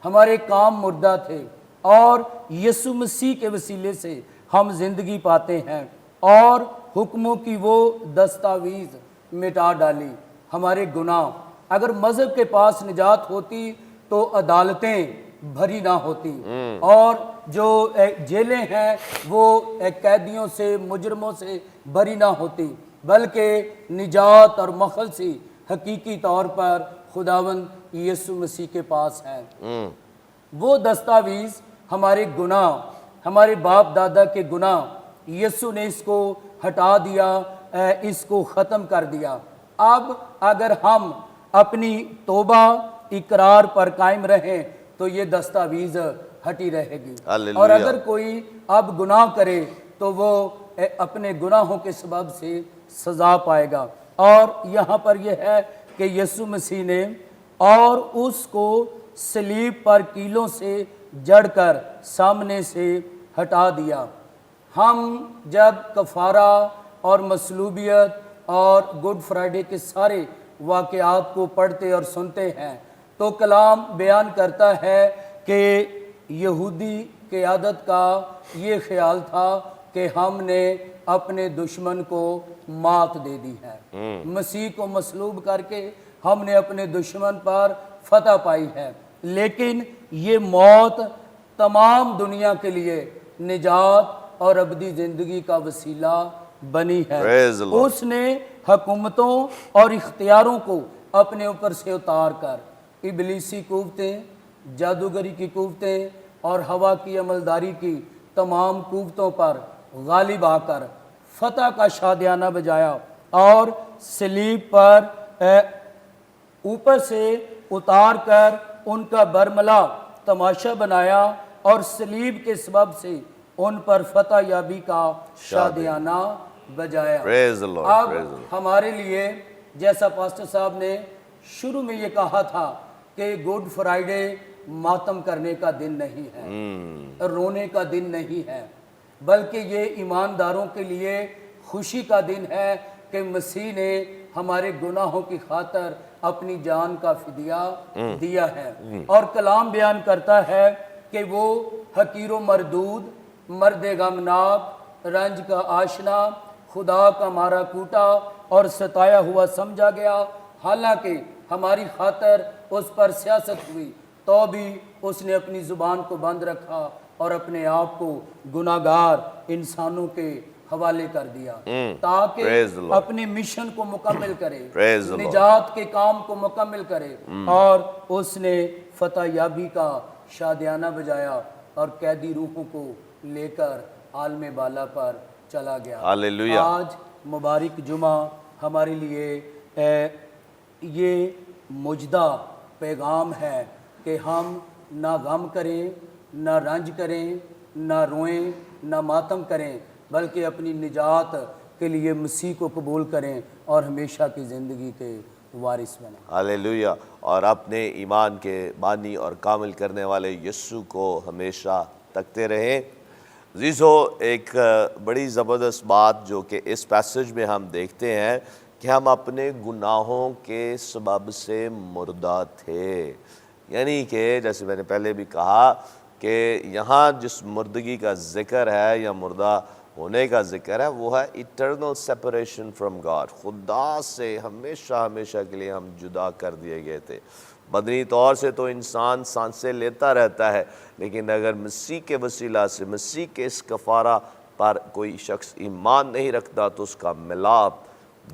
ہمارے کام مردہ تھے، اور یسوع مسیح کے وسیلے سے ہم زندگی پاتے ہیں، اور حکموں کی وہ دستاویز مٹا ڈالی، ہمارے گناہ۔ اگر مذہب کے پاس نجات ہوتی تو عدالتیں بھری نہ ہوتی، اور جو جیلیں ہیں وہ قیدیوں سے، مجرموں سے بھری نہ ہوتی، بلکہ نجات اور مخلصی حقیقی طور پر خداوند یسوع مسیح کے پاس ہے۔ وہ دستاویز ہمارے گناہ، ہمارے باپ دادا کے گناہ، یسوع نے اس کو ہٹا دیا، اس کو ختم کر دیا۔ اب اگر ہم اپنی توبہ اقرار پر قائم رہیں تو یہ دستاویز ہٹی رہے گی، ہاللویا۔ اور اگر کوئی اب گناہ کرے تو وہ اپنے گناہوں کے سبب سے سزا پائے گا۔ اور یہاں پر یہ ہے کہ یسوع مسیح نے اور اس کو صلیب پر کیلوں سے جڑ کر سامنے سے ہٹا دیا۔ ہم جب کفارہ اور مصلوبیت اور گڈ فرائیڈے کے سارے واقعات کو پڑھتے اور سنتے ہیں تو کلام بیان کرتا ہے کہ یہودی قیادت کا یہ خیال تھا کہ ہم نے اپنے دشمن کو مات دے دی ہے، مسیح کو مصلوب کر کے ہم نے اپنے دشمن پر فتح پائی ہے، لیکن یہ موت تمام دنیا کے لیے نجات اور ابدی زندگی کا وسیلہ بنی ہے۔ Praise the Lord۔ اس نے حکومتوں اور اختیاروں کو اپنے اوپر سے اتار کر ابلیسی قوتیں، جادوگری کی قوتیں اور ہوا کی عملداری کی تمام قوتوں پر غالب آ کر فتح کا شادیانہ بجایا، اور صلیب پر اوپر سے اتار کر ان کا برملا تماشا بنایا، اور صلیب کے سبب سے ان پر فتح یابی کا شادیانہ بجایا۔ Praise the Lord، اب praise the Lord۔ ہمارے لیے جیسا پاسٹر صاحب نے شروع میں یہ کہا تھا کہ گڈ فرائیڈے ماتم کرنے کا دن نہیں ہے، رونے کا دن نہیں ہے، بلکہ یہ ایمانداروں کے لیے خوشی کا دن ہے کہ مسیح نے ہمارے گناہوں کی خاطر اپنی جان کا فدیہ دیا ہے۔ اور کلام بیان کرتا ہے کہ وہ حقیر و مردود، مرد غمناک، رنج کا آشنا، خدا کا مارا کوٹا اور ستایا ہوا سمجھا گیا، حالانکہ ہماری خاطر اس پر سیاست ہوئی تو بھی اس نے اپنی زبان کو بند رکھا اور اپنے آپ کو گناہگار انسانوں کے حوالے کر دیا تاکہ Praise the Lord۔ اپنے مشن کو مکمل کرے، Praise the Lord۔ نجات کے کام کو مکمل کرے، اور اس نے فتح یابی کا شادیانہ بجایا اور قیدی روحوں کو لے کر عالم بالا پر چلا گیا۔ ہاللویا۔ آج مبارک جمعہ ہمارے لیے یہ مجدہ پیغام ہے کہ ہم نہ غم کریں، نہ رنج کریں، نہ روئیں، نہ ماتم کریں، بلکہ اپنی نجات کے لیے مسیح کو قبول کریں اور ہمیشہ کی زندگی کے وارث بنیں۔ ہاللویا۔ اور اپنے ایمان کے بانی اور کامل کرنے والے یسوع کو ہمیشہ تکتے رہیں۔ عزیزو، ایک بڑی زبردست بات جو کہ اس پیسج میں ہم دیکھتے ہیں کہ ہم اپنے گناہوں کے سبب سے مردہ تھے، یعنی کہ جیسے میں نے پہلے بھی کہا کہ یہاں جس مردگی کا ذکر ہے یا مردہ ہونے کا ذکر ہے وہ ہے ایٹرنل سیپریشن فرام گاڈ، خدا سے ہمیشہ ہمیشہ کے لیے ہم جدا کر دیے گئے تھے۔ بدنی طور سے تو انسان سانسیں لیتا رہتا ہے، لیکن اگر مسیح کے وسیلہ سے، مسیح کے اس کفارہ پر کوئی شخص ایمان نہیں رکھتا تو اس کا ملاپ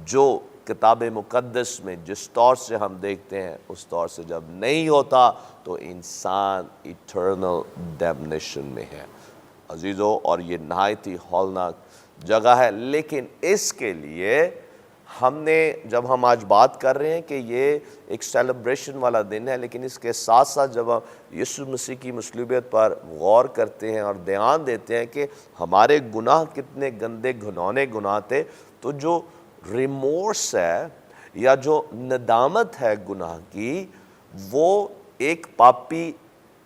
جو کتاب مقدس میں جس طور سے ہم دیکھتے ہیں اس طور سے جب نہیں ہوتا تو انسان ایٹرنل ڈیمنیشن میں ہے عزیزو، اور یہ نہایت ہی ہولناک جگہ ہے۔ لیکن اس کے لیے ہم نے، جب ہم آج بات کر رہے ہیں کہ یہ ایک سیلیبریشن والا دن ہے، لیکن اس کے ساتھ ساتھ جب ہم یسوع مسیح کی مصلوبیت پر غور کرتے ہیں اور دھیان دیتے ہیں کہ ہمارے گناہ کتنے گندے گھنونے گناہ تھے، تو جو ریمورس ہے یا جو ندامت ہے گناہ کی، وہ ایک پاپی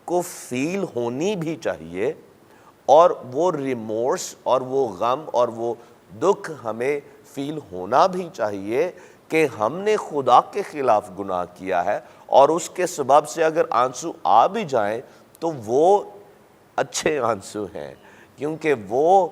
کو فیل ہونی بھی چاہیے، اور وہ ریمورس اور وہ غم اور وہ دکھ ہمیں فیل ہونا بھی چاہیے کہ ہم نے خدا کے خلاف گناہ کیا ہے، اور اس کے سبب سے اگر آنسو آ بھی جائیں تو وہ اچھے آنسو ہیں، کیونکہ وہ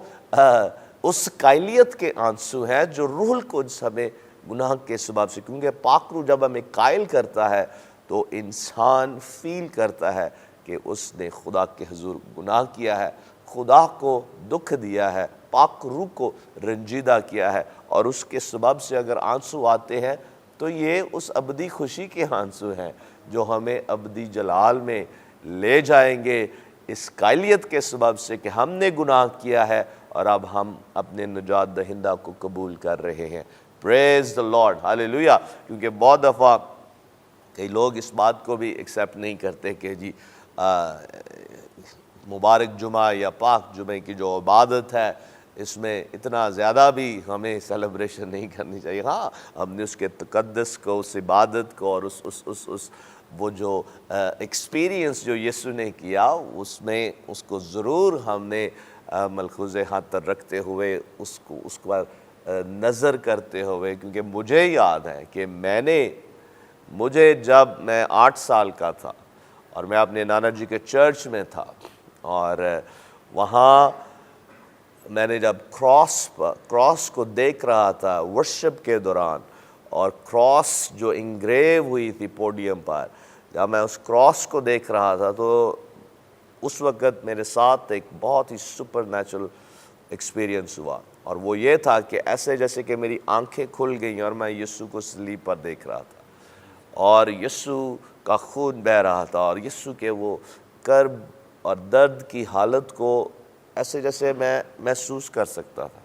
اس قائلیت کے آنسو ہیں جو روح القدس ہمیں گناہ کے سبب سے، کیونکہ پاک روح جب ہمیں قائل کرتا ہے تو انسان فیل کرتا ہے کہ اس نے خدا کے حضور گناہ کیا ہے، خدا کو دکھ دیا ہے، پاک روح کو رنجیدہ کیا ہے، اور اس کے سبب سے اگر آنسو آتے ہیں تو یہ اس ابدی خوشی کے آنسو ہیں جو ہمیں ابدی جلال میں لے جائیں گے، اس قائلیت کے سبب سے کہ ہم نے گناہ کیا ہے اور اب ہم اپنے نجات دہندہ کو قبول کر رہے ہیں۔ پریز دی لارڈ، ہاللیلویہ۔ کیونکہ بہت دفعہ کئی لوگ اس بات کو بھی ایکسیپٹ نہیں کرتے کہ جی مبارک جمعہ یا پاک جمعہ کی جو عبادت ہے اس میں اتنا زیادہ بھی ہمیں سیلیبریشن نہیں کرنی چاہیے۔ ہاں، ہم نے اس کے تقدس کو، اس عبادت کو اور اس وہ جو ایکسپیرینس جو یسوع نے کیا اس میں اس کو ضرور ہم نے ملحوظ خاطر رکھتے ہوئے اس پر نظر کرتے ہوئے، کیونکہ مجھے یاد ہے کہ مجھے جب میں 8 سال کا تھا اور میں اپنے نانا جی کے چرچ میں تھا، اور وہاں میں نے جب کراس کو دیکھ رہا تھا ورشپ کے دوران، اور کراس جو انگریو ہوئی تھی پوڈیم پر، جب میں اس کراس کو دیکھ رہا تھا تو اس وقت میرے ساتھ ایک بہت ہی سپر نیچرل ایکسپیرینس ہوا، اور وہ یہ تھا کہ ایسے جیسے کہ میری آنکھیں کھل گئیں اور میں یسوع کو صلیب پر دیکھ رہا تھا، اور یسوع کا خون بہہ رہا تھا، اور یسوع کے وہ کرب اور درد کی حالت کو ایسے جیسے میں محسوس کر سکتا تھا،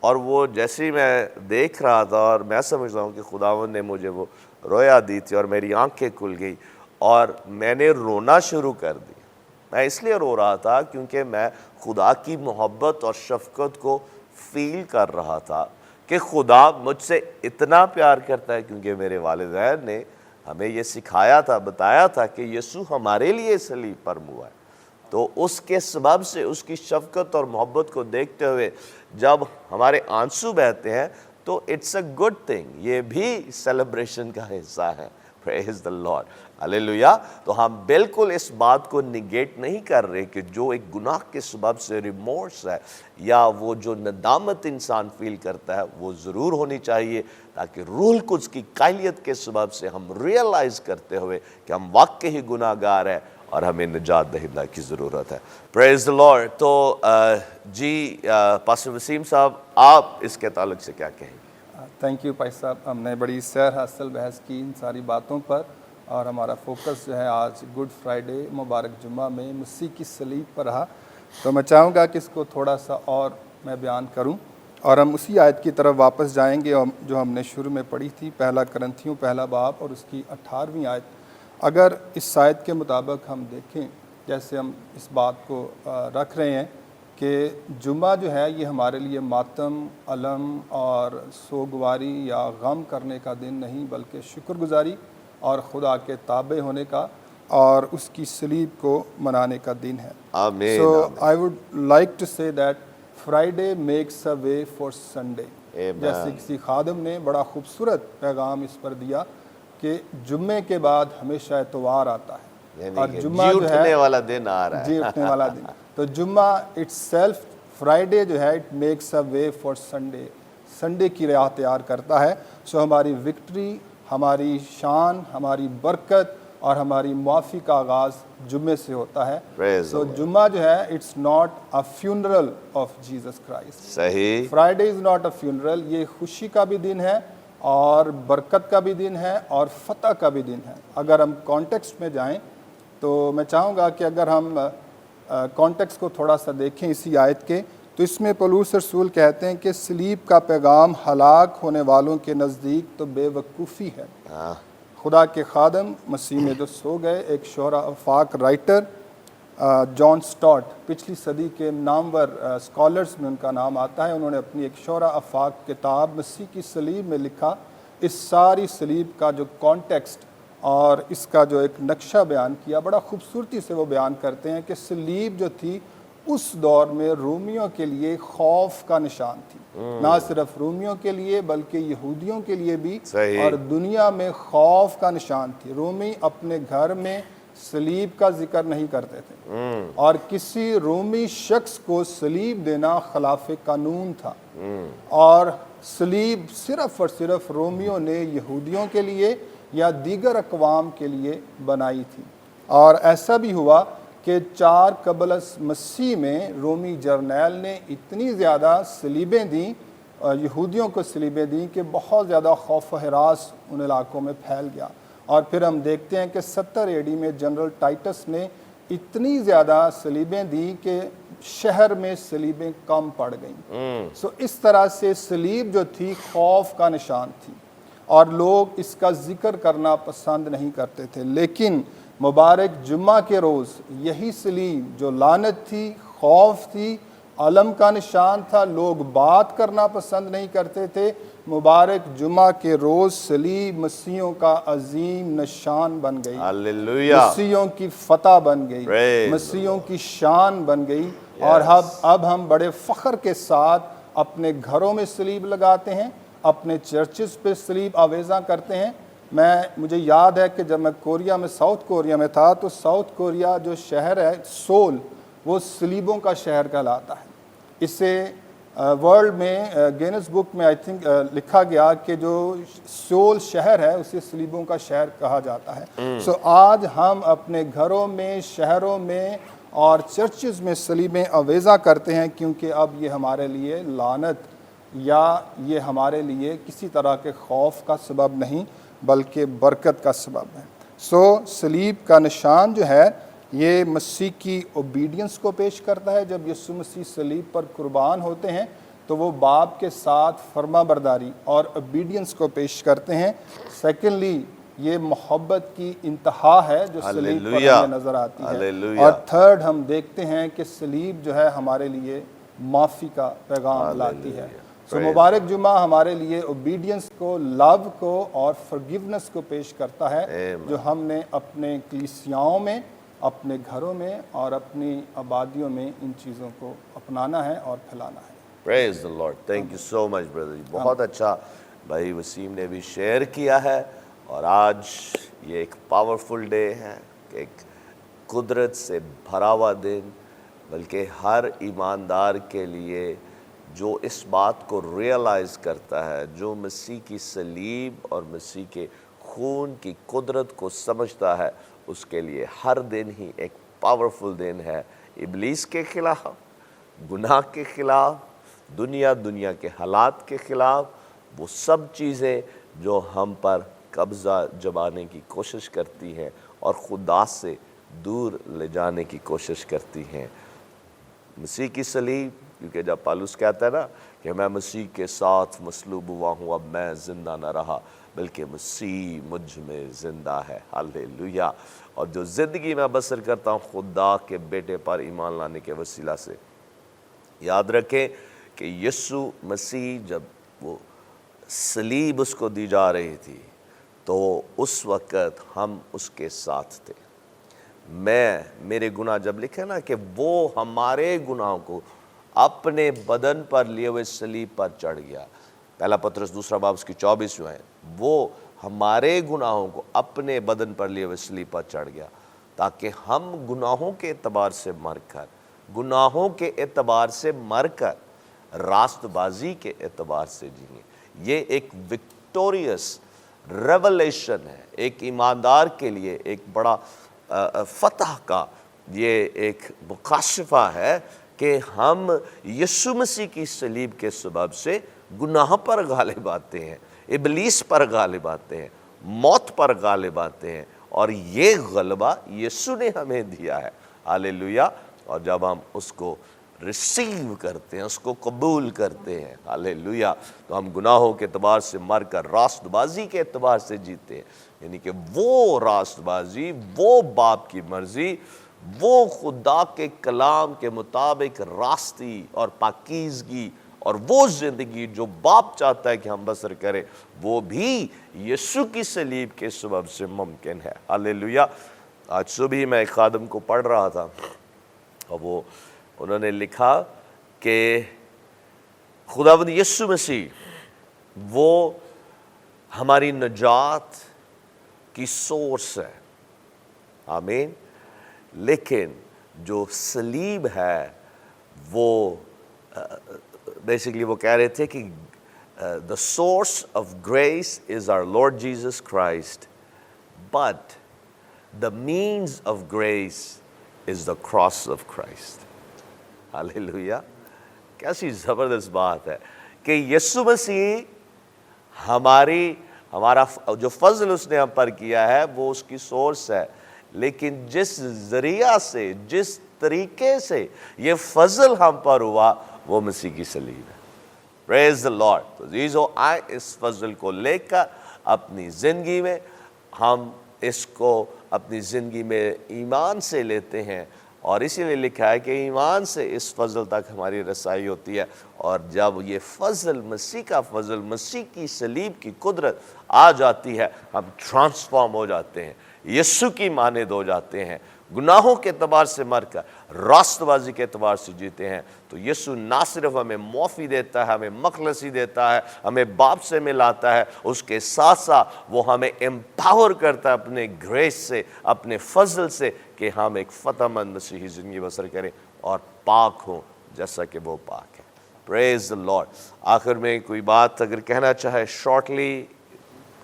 اور وہ جیسے ہی میں دیکھ رہا تھا، اور میں سمجھتا ہوں کہ خداوند نے مجھے وہ رویا دی تھی اور میری آنکھیں کھل گئی اور میں نے رونا شروع کر دی۔ میں اس لیے رو رہا تھا کیونکہ میں خدا کی محبت اور شفقت کو فیل کر رہا تھا کہ خدا مجھ سے اتنا پیار کرتا ہے، کیونکہ میرے والدین نے ہمیں یہ سکھایا تھا، بتایا تھا کہ یسوع ہمارے لیے صلیب پر ہوا ہے، تو اس کے سبب سے اس کی شفقت اور محبت کو دیکھتے ہوئے جب ہمارے آنسو بہتے ہیں تو اٹس اے گڈ تھنگ، یہ بھی سیلیبریشن کا حصہ ہے۔ Praise the lord, ہاللیلویہ۔ تو ہم بالکل اس بات کو نگیٹ نہیں کر رہے کہ جو ایک گناہ کے سبب سے ریمورس ہے یا وہ جو ندامت انسان فیل کرتا ہے وہ ضرور ہونی چاہیے، تاکہ روح القدس کی قائلیت کے سبب سے ہم ریئلائز کرتے ہوئے کہ ہم واقعی گناہ گار ہیں اور ہمیں نجات دہندہ کی ضرورت ہے۔ Praise the lord. تو جی پاسٹر وسیم صاحب، آپ اس کے تعلق سے کیا کہیں گے؟ تھینک یو بھائی صاحب، ہم نے بڑی سیر حاصل بحث کی ان ساری باتوں پر، اور ہمارا فوکس جو ہے آج گڈ فرائیڈے مبارک جمعہ میں مسیح کی صلیب پر رہا، تو میں چاہوں گا کہ اس کو تھوڑا سا اور میں بیان کروں، اور ہم اسی آیت کی طرف واپس جائیں گے جو ہم نے شروع میں پڑھی تھی، پہلا کرنتھیوں پہلا باب اور اس کی 18ویں آیت۔ اگر اس آیت کے مطابق ہم دیکھیں، جیسے ہم اس بات کو رکھ رہے ہیں کہ جمعہ جو ہے یہ ہمارے لیے ماتم، الم اور سوگواری یا غم کرنے کا دن نہیں، بلکہ شکر گزاری اور خدا کے تابع ہونے کا اور اس کی صلیب کو منانے کا دن ہے۔ آمین۔ So I would like to say that Friday makes a way for Sunday۔ جیسے کسی خادم نے بڑا خوبصورت پیغام اس پر دیا کہ جمعے کے بعد ہمیشہ اتوار آتا ہے، اور جمعہ جو ہے اٹھنے والا دن آ رہا ہے، جی اٹھنے والا دن، تو جمعہ اٹس سیلف فرائیڈے جو ہے it makes a way for Sunday, Sunday کی راہ تیار کرتا ہے۔ سو ہماری وکٹری، ہماری شان، ہماری برکت اور ہماری معافی کا آغاز جمعے سے ہوتا ہے۔ سو جمعہ جو ہے it's not a funeral of Jesus Christ. صحیح۔ Friday is not a funeral, یہ خوشی کا بھی دن ہے اور برکت کا بھی دن ہے اور فتح کا بھی دن ہے۔ اگر ہم کانٹیکسٹ میں جائیں تو میں چاہوں گا کہ اگر ہم کانٹیکسٹ کو تھوڑا سا دیکھیں اسی آیت کے، تو اس میں پولس رسول کہتے ہیں کہ صلیب کا پیغام ہلاک ہونے والوں کے نزدیک تو بے وقوفی ہے۔ خدا کے خادم مسیح میں جو سو گئے، ایک شعرا افاق رائٹر جان سٹارٹ، پچھلی صدی کے نامور اسکالرز میں ان کا نام آتا ہے، انہوں نے اپنی ایک شعرا افاق کتاب مسیح کی صلیب میں لکھا، اس ساری صلیب کا جو کانٹیکسٹ اور اس کا جو ایک نقشہ بیان کیا، بڑا خوبصورتی سے وہ بیان کرتے ہیں کہ صلیب جو تھی اس دور میں رومیوں کے لیے خوف کا نشان تھی، نہ صرف رومیوں کے لیے بلکہ یہودیوں کے لیے بھی، صحیح۔ اور دنیا میں خوف کا نشان تھی۔ رومی اپنے گھر میں صلیب کا ذکر نہیں کرتے تھے، اور کسی رومی شخص کو صلیب دینا خلاف قانون تھا، اور صلیب صرف اور صرف رومیوں نے یہودیوں کے لیے یا دیگر اقوام کے لیے بنائی تھی۔ اور ایسا بھی ہوا کہ 4 قبل از مسیح میں رومی جرنیل نے اتنی زیادہ صلیبیں دیں، یہودیوں کو صلیبیں دیں، کہ بہت زیادہ خوف و ہراس ان علاقوں میں پھیل گیا۔ اور پھر ہم دیکھتے ہیں کہ 70 AD میں جنرل ٹائٹس نے اتنی زیادہ صلیبیں دیں کہ شہر میں صلیبیں کم پڑ گئیں۔ سو اس طرح سے صلیب جو تھی خوف کا نشان تھی، اور لوگ اس کا ذکر کرنا پسند نہیں کرتے تھے۔ لیکن مبارک جمعہ کے روز یہی صلیب جو لعنت تھی، خوف تھی، علم کا نشان تھا، لوگ بات کرنا پسند نہیں کرتے تھے، مبارک جمعہ کے روز صلیب مسیحوں کا عظیم نشان بن گئی، ہاللیلویہ، مسیحوں کی فتح بن گئی، Praise مسیحوں کی شان بن گئی۔ اور اب ہم بڑے فخر کے ساتھ اپنے گھروں میں صلیب لگاتے ہیں، اپنے چرچز پہ صلیب آویزاں کرتے ہیں۔ مجھے یاد ہے کہ جب میں کوریا میں، ساؤتھ کوریا میں تھا، تو ساؤتھ کوریا جو شہر ہے سول، وہ صلیبوں کا شہر کہلاتا ہے۔ اسے ورلڈ میں گینس بک میں آئی تھنک لکھا گیا کہ جو سول شہر ہے اسے صلیبوں کا شہر کہا جاتا ہے۔ سو آج ہم اپنے گھروں میں، شہروں میں اور چرچز میں صلیبیں آویزاں کرتے ہیں، کیونکہ اب یہ ہمارے لیے لعنت یا یہ ہمارے لیے کسی طرح کے خوف کا سبب نہیں بلکہ برکت کا سبب ہے۔ سو صلیب کا نشان جو ہے یہ مسیح کی اوبیڈینس کو پیش کرتا ہے۔ جب یسوع مسیح صلیب پر قربان ہوتے ہیں تو وہ باپ کے ساتھ فرما برداری اور اوبیڈینس کو پیش کرتے ہیں۔ سیکنڈلی یہ محبت کی انتہا ہے جو صلیب پر ہمیں نظر آتی ہے۔ اور تھرڈ ہم دیکھتے ہیں کہ صلیب جو ہے ہمارے لیے معافی کا پیغام لاتی ہے۔ تو مبارک جمعہ ہمارے لیے اوبیڈینس کو، لو کو اور فرگیونس کو پیش کرتا ہے، جو ہم نے اپنے کلیسیاؤں میں، اپنے گھروں میں اور اپنی آبادیوں میں ان چیزوں کو اپنانا ہے اور پھیلانا ہے۔ Praise the lord, thank you so much brother ji, بہت اچھا بھائی وسیم نے بھی شیئر کیا ہے۔ اور آج یہ ایک پاورفل ڈے ہے، ایک قدرت سے بھرا ہوا دن، بلکہ ہر ایماندار کے لیے جو اس بات کو ریئلائز کرتا ہے، جو مسیح کی صلیب اور مسیح کے خون کی قدرت کو سمجھتا ہے، اس کے لیے ہر دن ہی ایک پاورفل دن ہے۔ ابلیس کے خلاف، گناہ کے خلاف، دنیا کے حالات کے خلاف، وہ سب چیزیں جو ہم پر قبضہ جمانے کی کوشش کرتی ہیں اور خدا سے دور لے جانے کی کوشش کرتی ہیں، مسیح کی صلیب، کیونکہ جب پالوس کہتا ہے نا کہ میں مسیح کے ساتھ مصلوب ہوا ہوں، اب میں زندہ نہ رہا بلکہ مسیح مجھ میں زندہ ہے، ہاللیلویہ، اور جو زندگی میں بسر کرتا ہوں خدا کے بیٹے پر ایمان لانے کے وسیلہ سے۔ یاد رکھیں کہ یسوع مسیح جب وہ صلیب اس کو دی جا رہی تھی تو اس وقت ہم اس کے ساتھ تھے۔ میرے گناہ جب لکھے نا کہ وہ ہمارے گناہوں کو اپنے بدن پر لیے ہوئے صلیب پر چڑھ گیا، پہلا پطرس دوسرا باب اس کی 24 جو ہے، وہ ہمارے گناہوں کو اپنے بدن پر لیے ہوئے صلیب پر چڑھ گیا تاکہ ہم گناہوں کے اعتبار سے مر کر راست بازی کے اعتبار سے جئیں۔ یہ ایک وکٹوریس ریولیشن ہے، ایک ایماندار کے لیے ایک بڑا فتح کا یہ ایک مکاشفہ ہے کہ ہم یسوع مسیح کی صلیب کے سبب سے گناہ پر غالب آتے ہیں، ابلیس پر غالب آتے ہیں، موت پر غالب آتے ہیں، اور یہ غلبہ یسوع نے ہمیں دیا ہے، ہاللیلویہ۔ اور جب ہم اس کو ریسیو کرتے ہیں، اس کو قبول کرتے ہیں، ہاللیلویہ، تو ہم گناہوں کے اعتبار سے مر کر راست بازی کے اعتبار سے جیتے ہیں، یعنی کہ وہ راست بازی، وہ باپ کی مرضی، وہ خدا کے کلام کے مطابق راستی اور پاکیزگی اور وہ زندگی جو باپ چاہتا ہے کہ ہم بسر کریں، وہ بھی یسوع کی صلیب کے سبب سے ممکن ہے، ہاللیلویہ۔ آج صبح میں ایک خادم کو پڑھ رہا تھا اور وہ انہوں نے لکھا کہ خداوند یسوع مسیح وہ ہماری نجات کی سورس ہے، آمین، لیکن جو صلیب ہے وہ بیسیکلی وہ کہہ رہے تھے کہ the source of grace is our Lord Jesus Christ, but the means of grace is the cross of Christ. Hallelujah. کیسی زبردست بات ہے کہ یسوع مسیح ہمارا جو فضل اس نے ہم پر کیا ہے وہ اس کی سورس ہے، لیکن جس ذریعہ سے، جس طریقے سے یہ فضل ہم پر ہوا وہ مسیح کی صلیب ہے. Praise the lord. تو عزیزو، آئے اس فضل کو لے کر اپنی زندگی میں ہم اس کو اپنی زندگی میں ایمان سے لیتے ہیں، اور اسی لیے لکھا ہے کہ ایمان سے اس فضل تک ہماری رسائی ہوتی ہے. اور جب یہ فضل، مسیح کا فضل، مسیح کی صلیب کی قدرت آ جاتی ہے، ہم ٹرانسفارم ہو جاتے ہیں، یسوع کی مانند ہو جاتے ہیں، گناہوں کے اعتبار سے مر کر راست بازی کے اعتبار سے جیتے ہیں. تو یسوع نہ صرف ہمیں معافی دیتا ہے، ہمیں مخلصی دیتا ہے، ہمیں باپ سے ملاتا ہے، اس کے ساتھ ساتھ وہ ہمیں امپاور کرتا ہے اپنے گریس سے، اپنے فضل سے، کہ ہم ایک فتح مند مسیحی زندگی بسر کریں اور پاک ہوں جیسا کہ وہ پاک ہے. Praise the lord. آخر میں کوئی بات اگر کہنا چاہے شارٹلی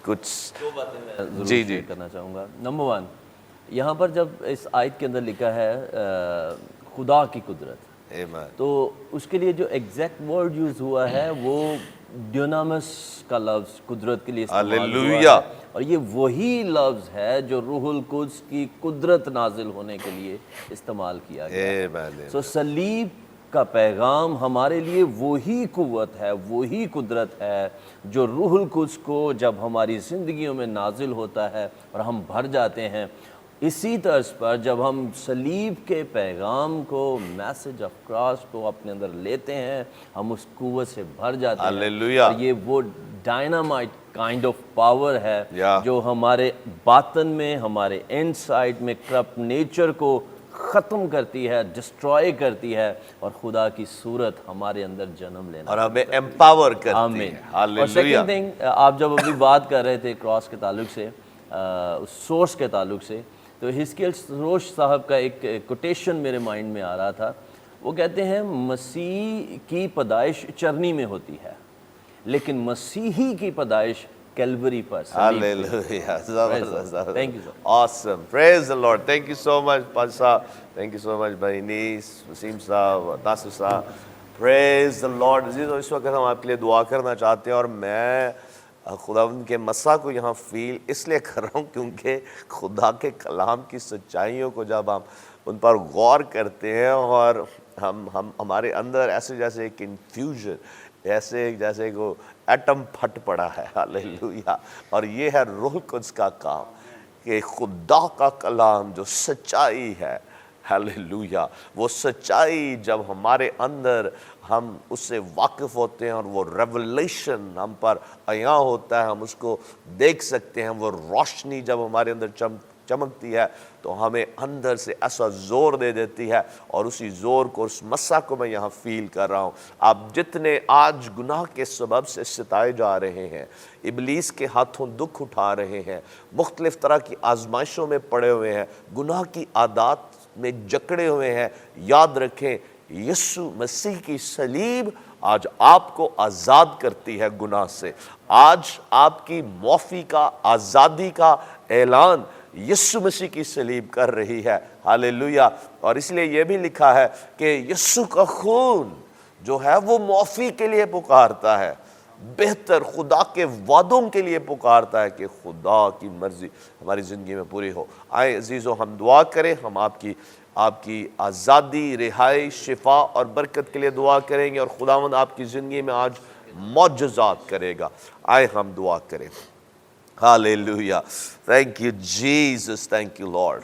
کچھ؟ دو باتیں میں ضرور شیئر کرنا چاہوں گا. نمبر 1، یہاں پر جب اس آیت کے اندر لکھا ہے خدا کی قدرت، تو اس کے لیے جو ایگزیکٹ ورڈ یوز ہوا ہے وہ ڈیونامس کا لفظ قدرت کے لیے استعمال ہوا ہے، اور یہ وہی لفظ ہے جو روح القدس کی قدرت نازل ہونے کے لیے استعمال کیا گیا. سو صلیب کا پیغام ہمارے لیے وہی قوت ہے، وہی قدرت ہے جو روح القدس کو جب ہماری زندگیوں میں نازل ہوتا ہے اور ہم بھر جاتے ہیں. اسی طرز پر جب ہم صلیب کے پیغام کو، میسج آف کراس کو اپنے اندر لیتے ہیں، ہم اس قوت سے بھر جاتے ہیں. اور یہ وہ ڈائنامائٹ کائنڈ آف پاور ہے جو ہمارے باطن میں، ہمارے ان سائڈ میں کرپٹ نیچر کو ختم کرتی ہے، ڈسٹرائے کرتی ہے، اور خدا کی صورت ہمارے اندر جنم لینا، اور ہمیں امپاور کرتی ہے. آمین. اور سیکنڈ تھنگ، آپ جب ابھی بات کر رہے تھے کراس کے تعلق سے، اس سورس کے تعلق سے، تو ہزقیل سروش صاحب کا ایک کوٹیشن میرے مائنڈ میں آ رہا تھا. وہ کہتے ہیں مسیح کی پیدائش چرنی میں ہوتی ہے، لیکن مسیحی کی پیدائش calorie per. Hallelujah. Zabardast. Thank you, sir. Awesome. Praise the Lord. Thank you so much, Paj Sahab. Thank you so much, bhai Nis, Wasim Sahab, Nasir Sahab. Praise the Lord. عزیزو، اس وقت ہم آپ کے لیے دعا کرنا چاہتے ہیں، اور میں خداوند کے مسا کو یہاں فیل اس لیے کر رہا ہوں کیونکہ خدا کے کلام کی سچائیوں کو جب ہم ان پر غور کرتے ہیں، اور ہمارے اندر ایسے جیسے ایک انفیوژن، جیسے کو ایٹم پھٹ پڑا ہے. ہاللیلویہ. اور یہ ہے روح القدس کا کام کہ خدا کا کلام جو سچائی ہے، ہاللیلویہ، وہ سچائی جب ہمارے اندر ہم اس سے واقف ہوتے ہیں اور وہ ریولیشن ہم پر عیاں ہوتا ہے، ہم اس کو دیکھ سکتے ہیں، وہ روشنی جب ہمارے اندر چمکتی ہے تو ہمیں اندر سے ایسا زور دے دیتی ہے، اور اسی زور کو، اس مسا کو میں یہاں فیل کر رہا ہوں. آپ جتنے آج گناہ کے سبب سے ستائے جا رہے ہیں، ابلیس کے ہاتھوں دکھ اٹھا رہے ہیں، مختلف طرح کی آزمائشوں میں پڑے ہوئے ہیں، گناہ کی عادات میں جکڑے ہوئے ہیں، یاد رکھیں یسوع مسیح کی صلیب آج آپ کو آزاد کرتی ہے گناہ سے. آج آپ کی معافی کا، آزادی کا اعلان یسوع مسیح کی صلیب کر رہی ہے. ہاللیلویہ. اور اس لیے یہ بھی لکھا ہے کہ یسوع کا خون جو ہے وہ معافی کے لیے پکارتا ہے، بہتر خدا کے وعدوں کے لیے پکارتا ہے کہ خدا کی مرضی ہماری زندگی میں پوری ہو. آئیں عزیزو، ہم دعا کریں، ہم آپ کی آزادی، رہائی، شفا اور برکت کے لیے دعا کریں گے، اور خداوند آپ کی زندگی میں آج معجزات کرے گا. آئے ہم دعا کریں. Hallelujah. Thank you Jesus, thank you lord.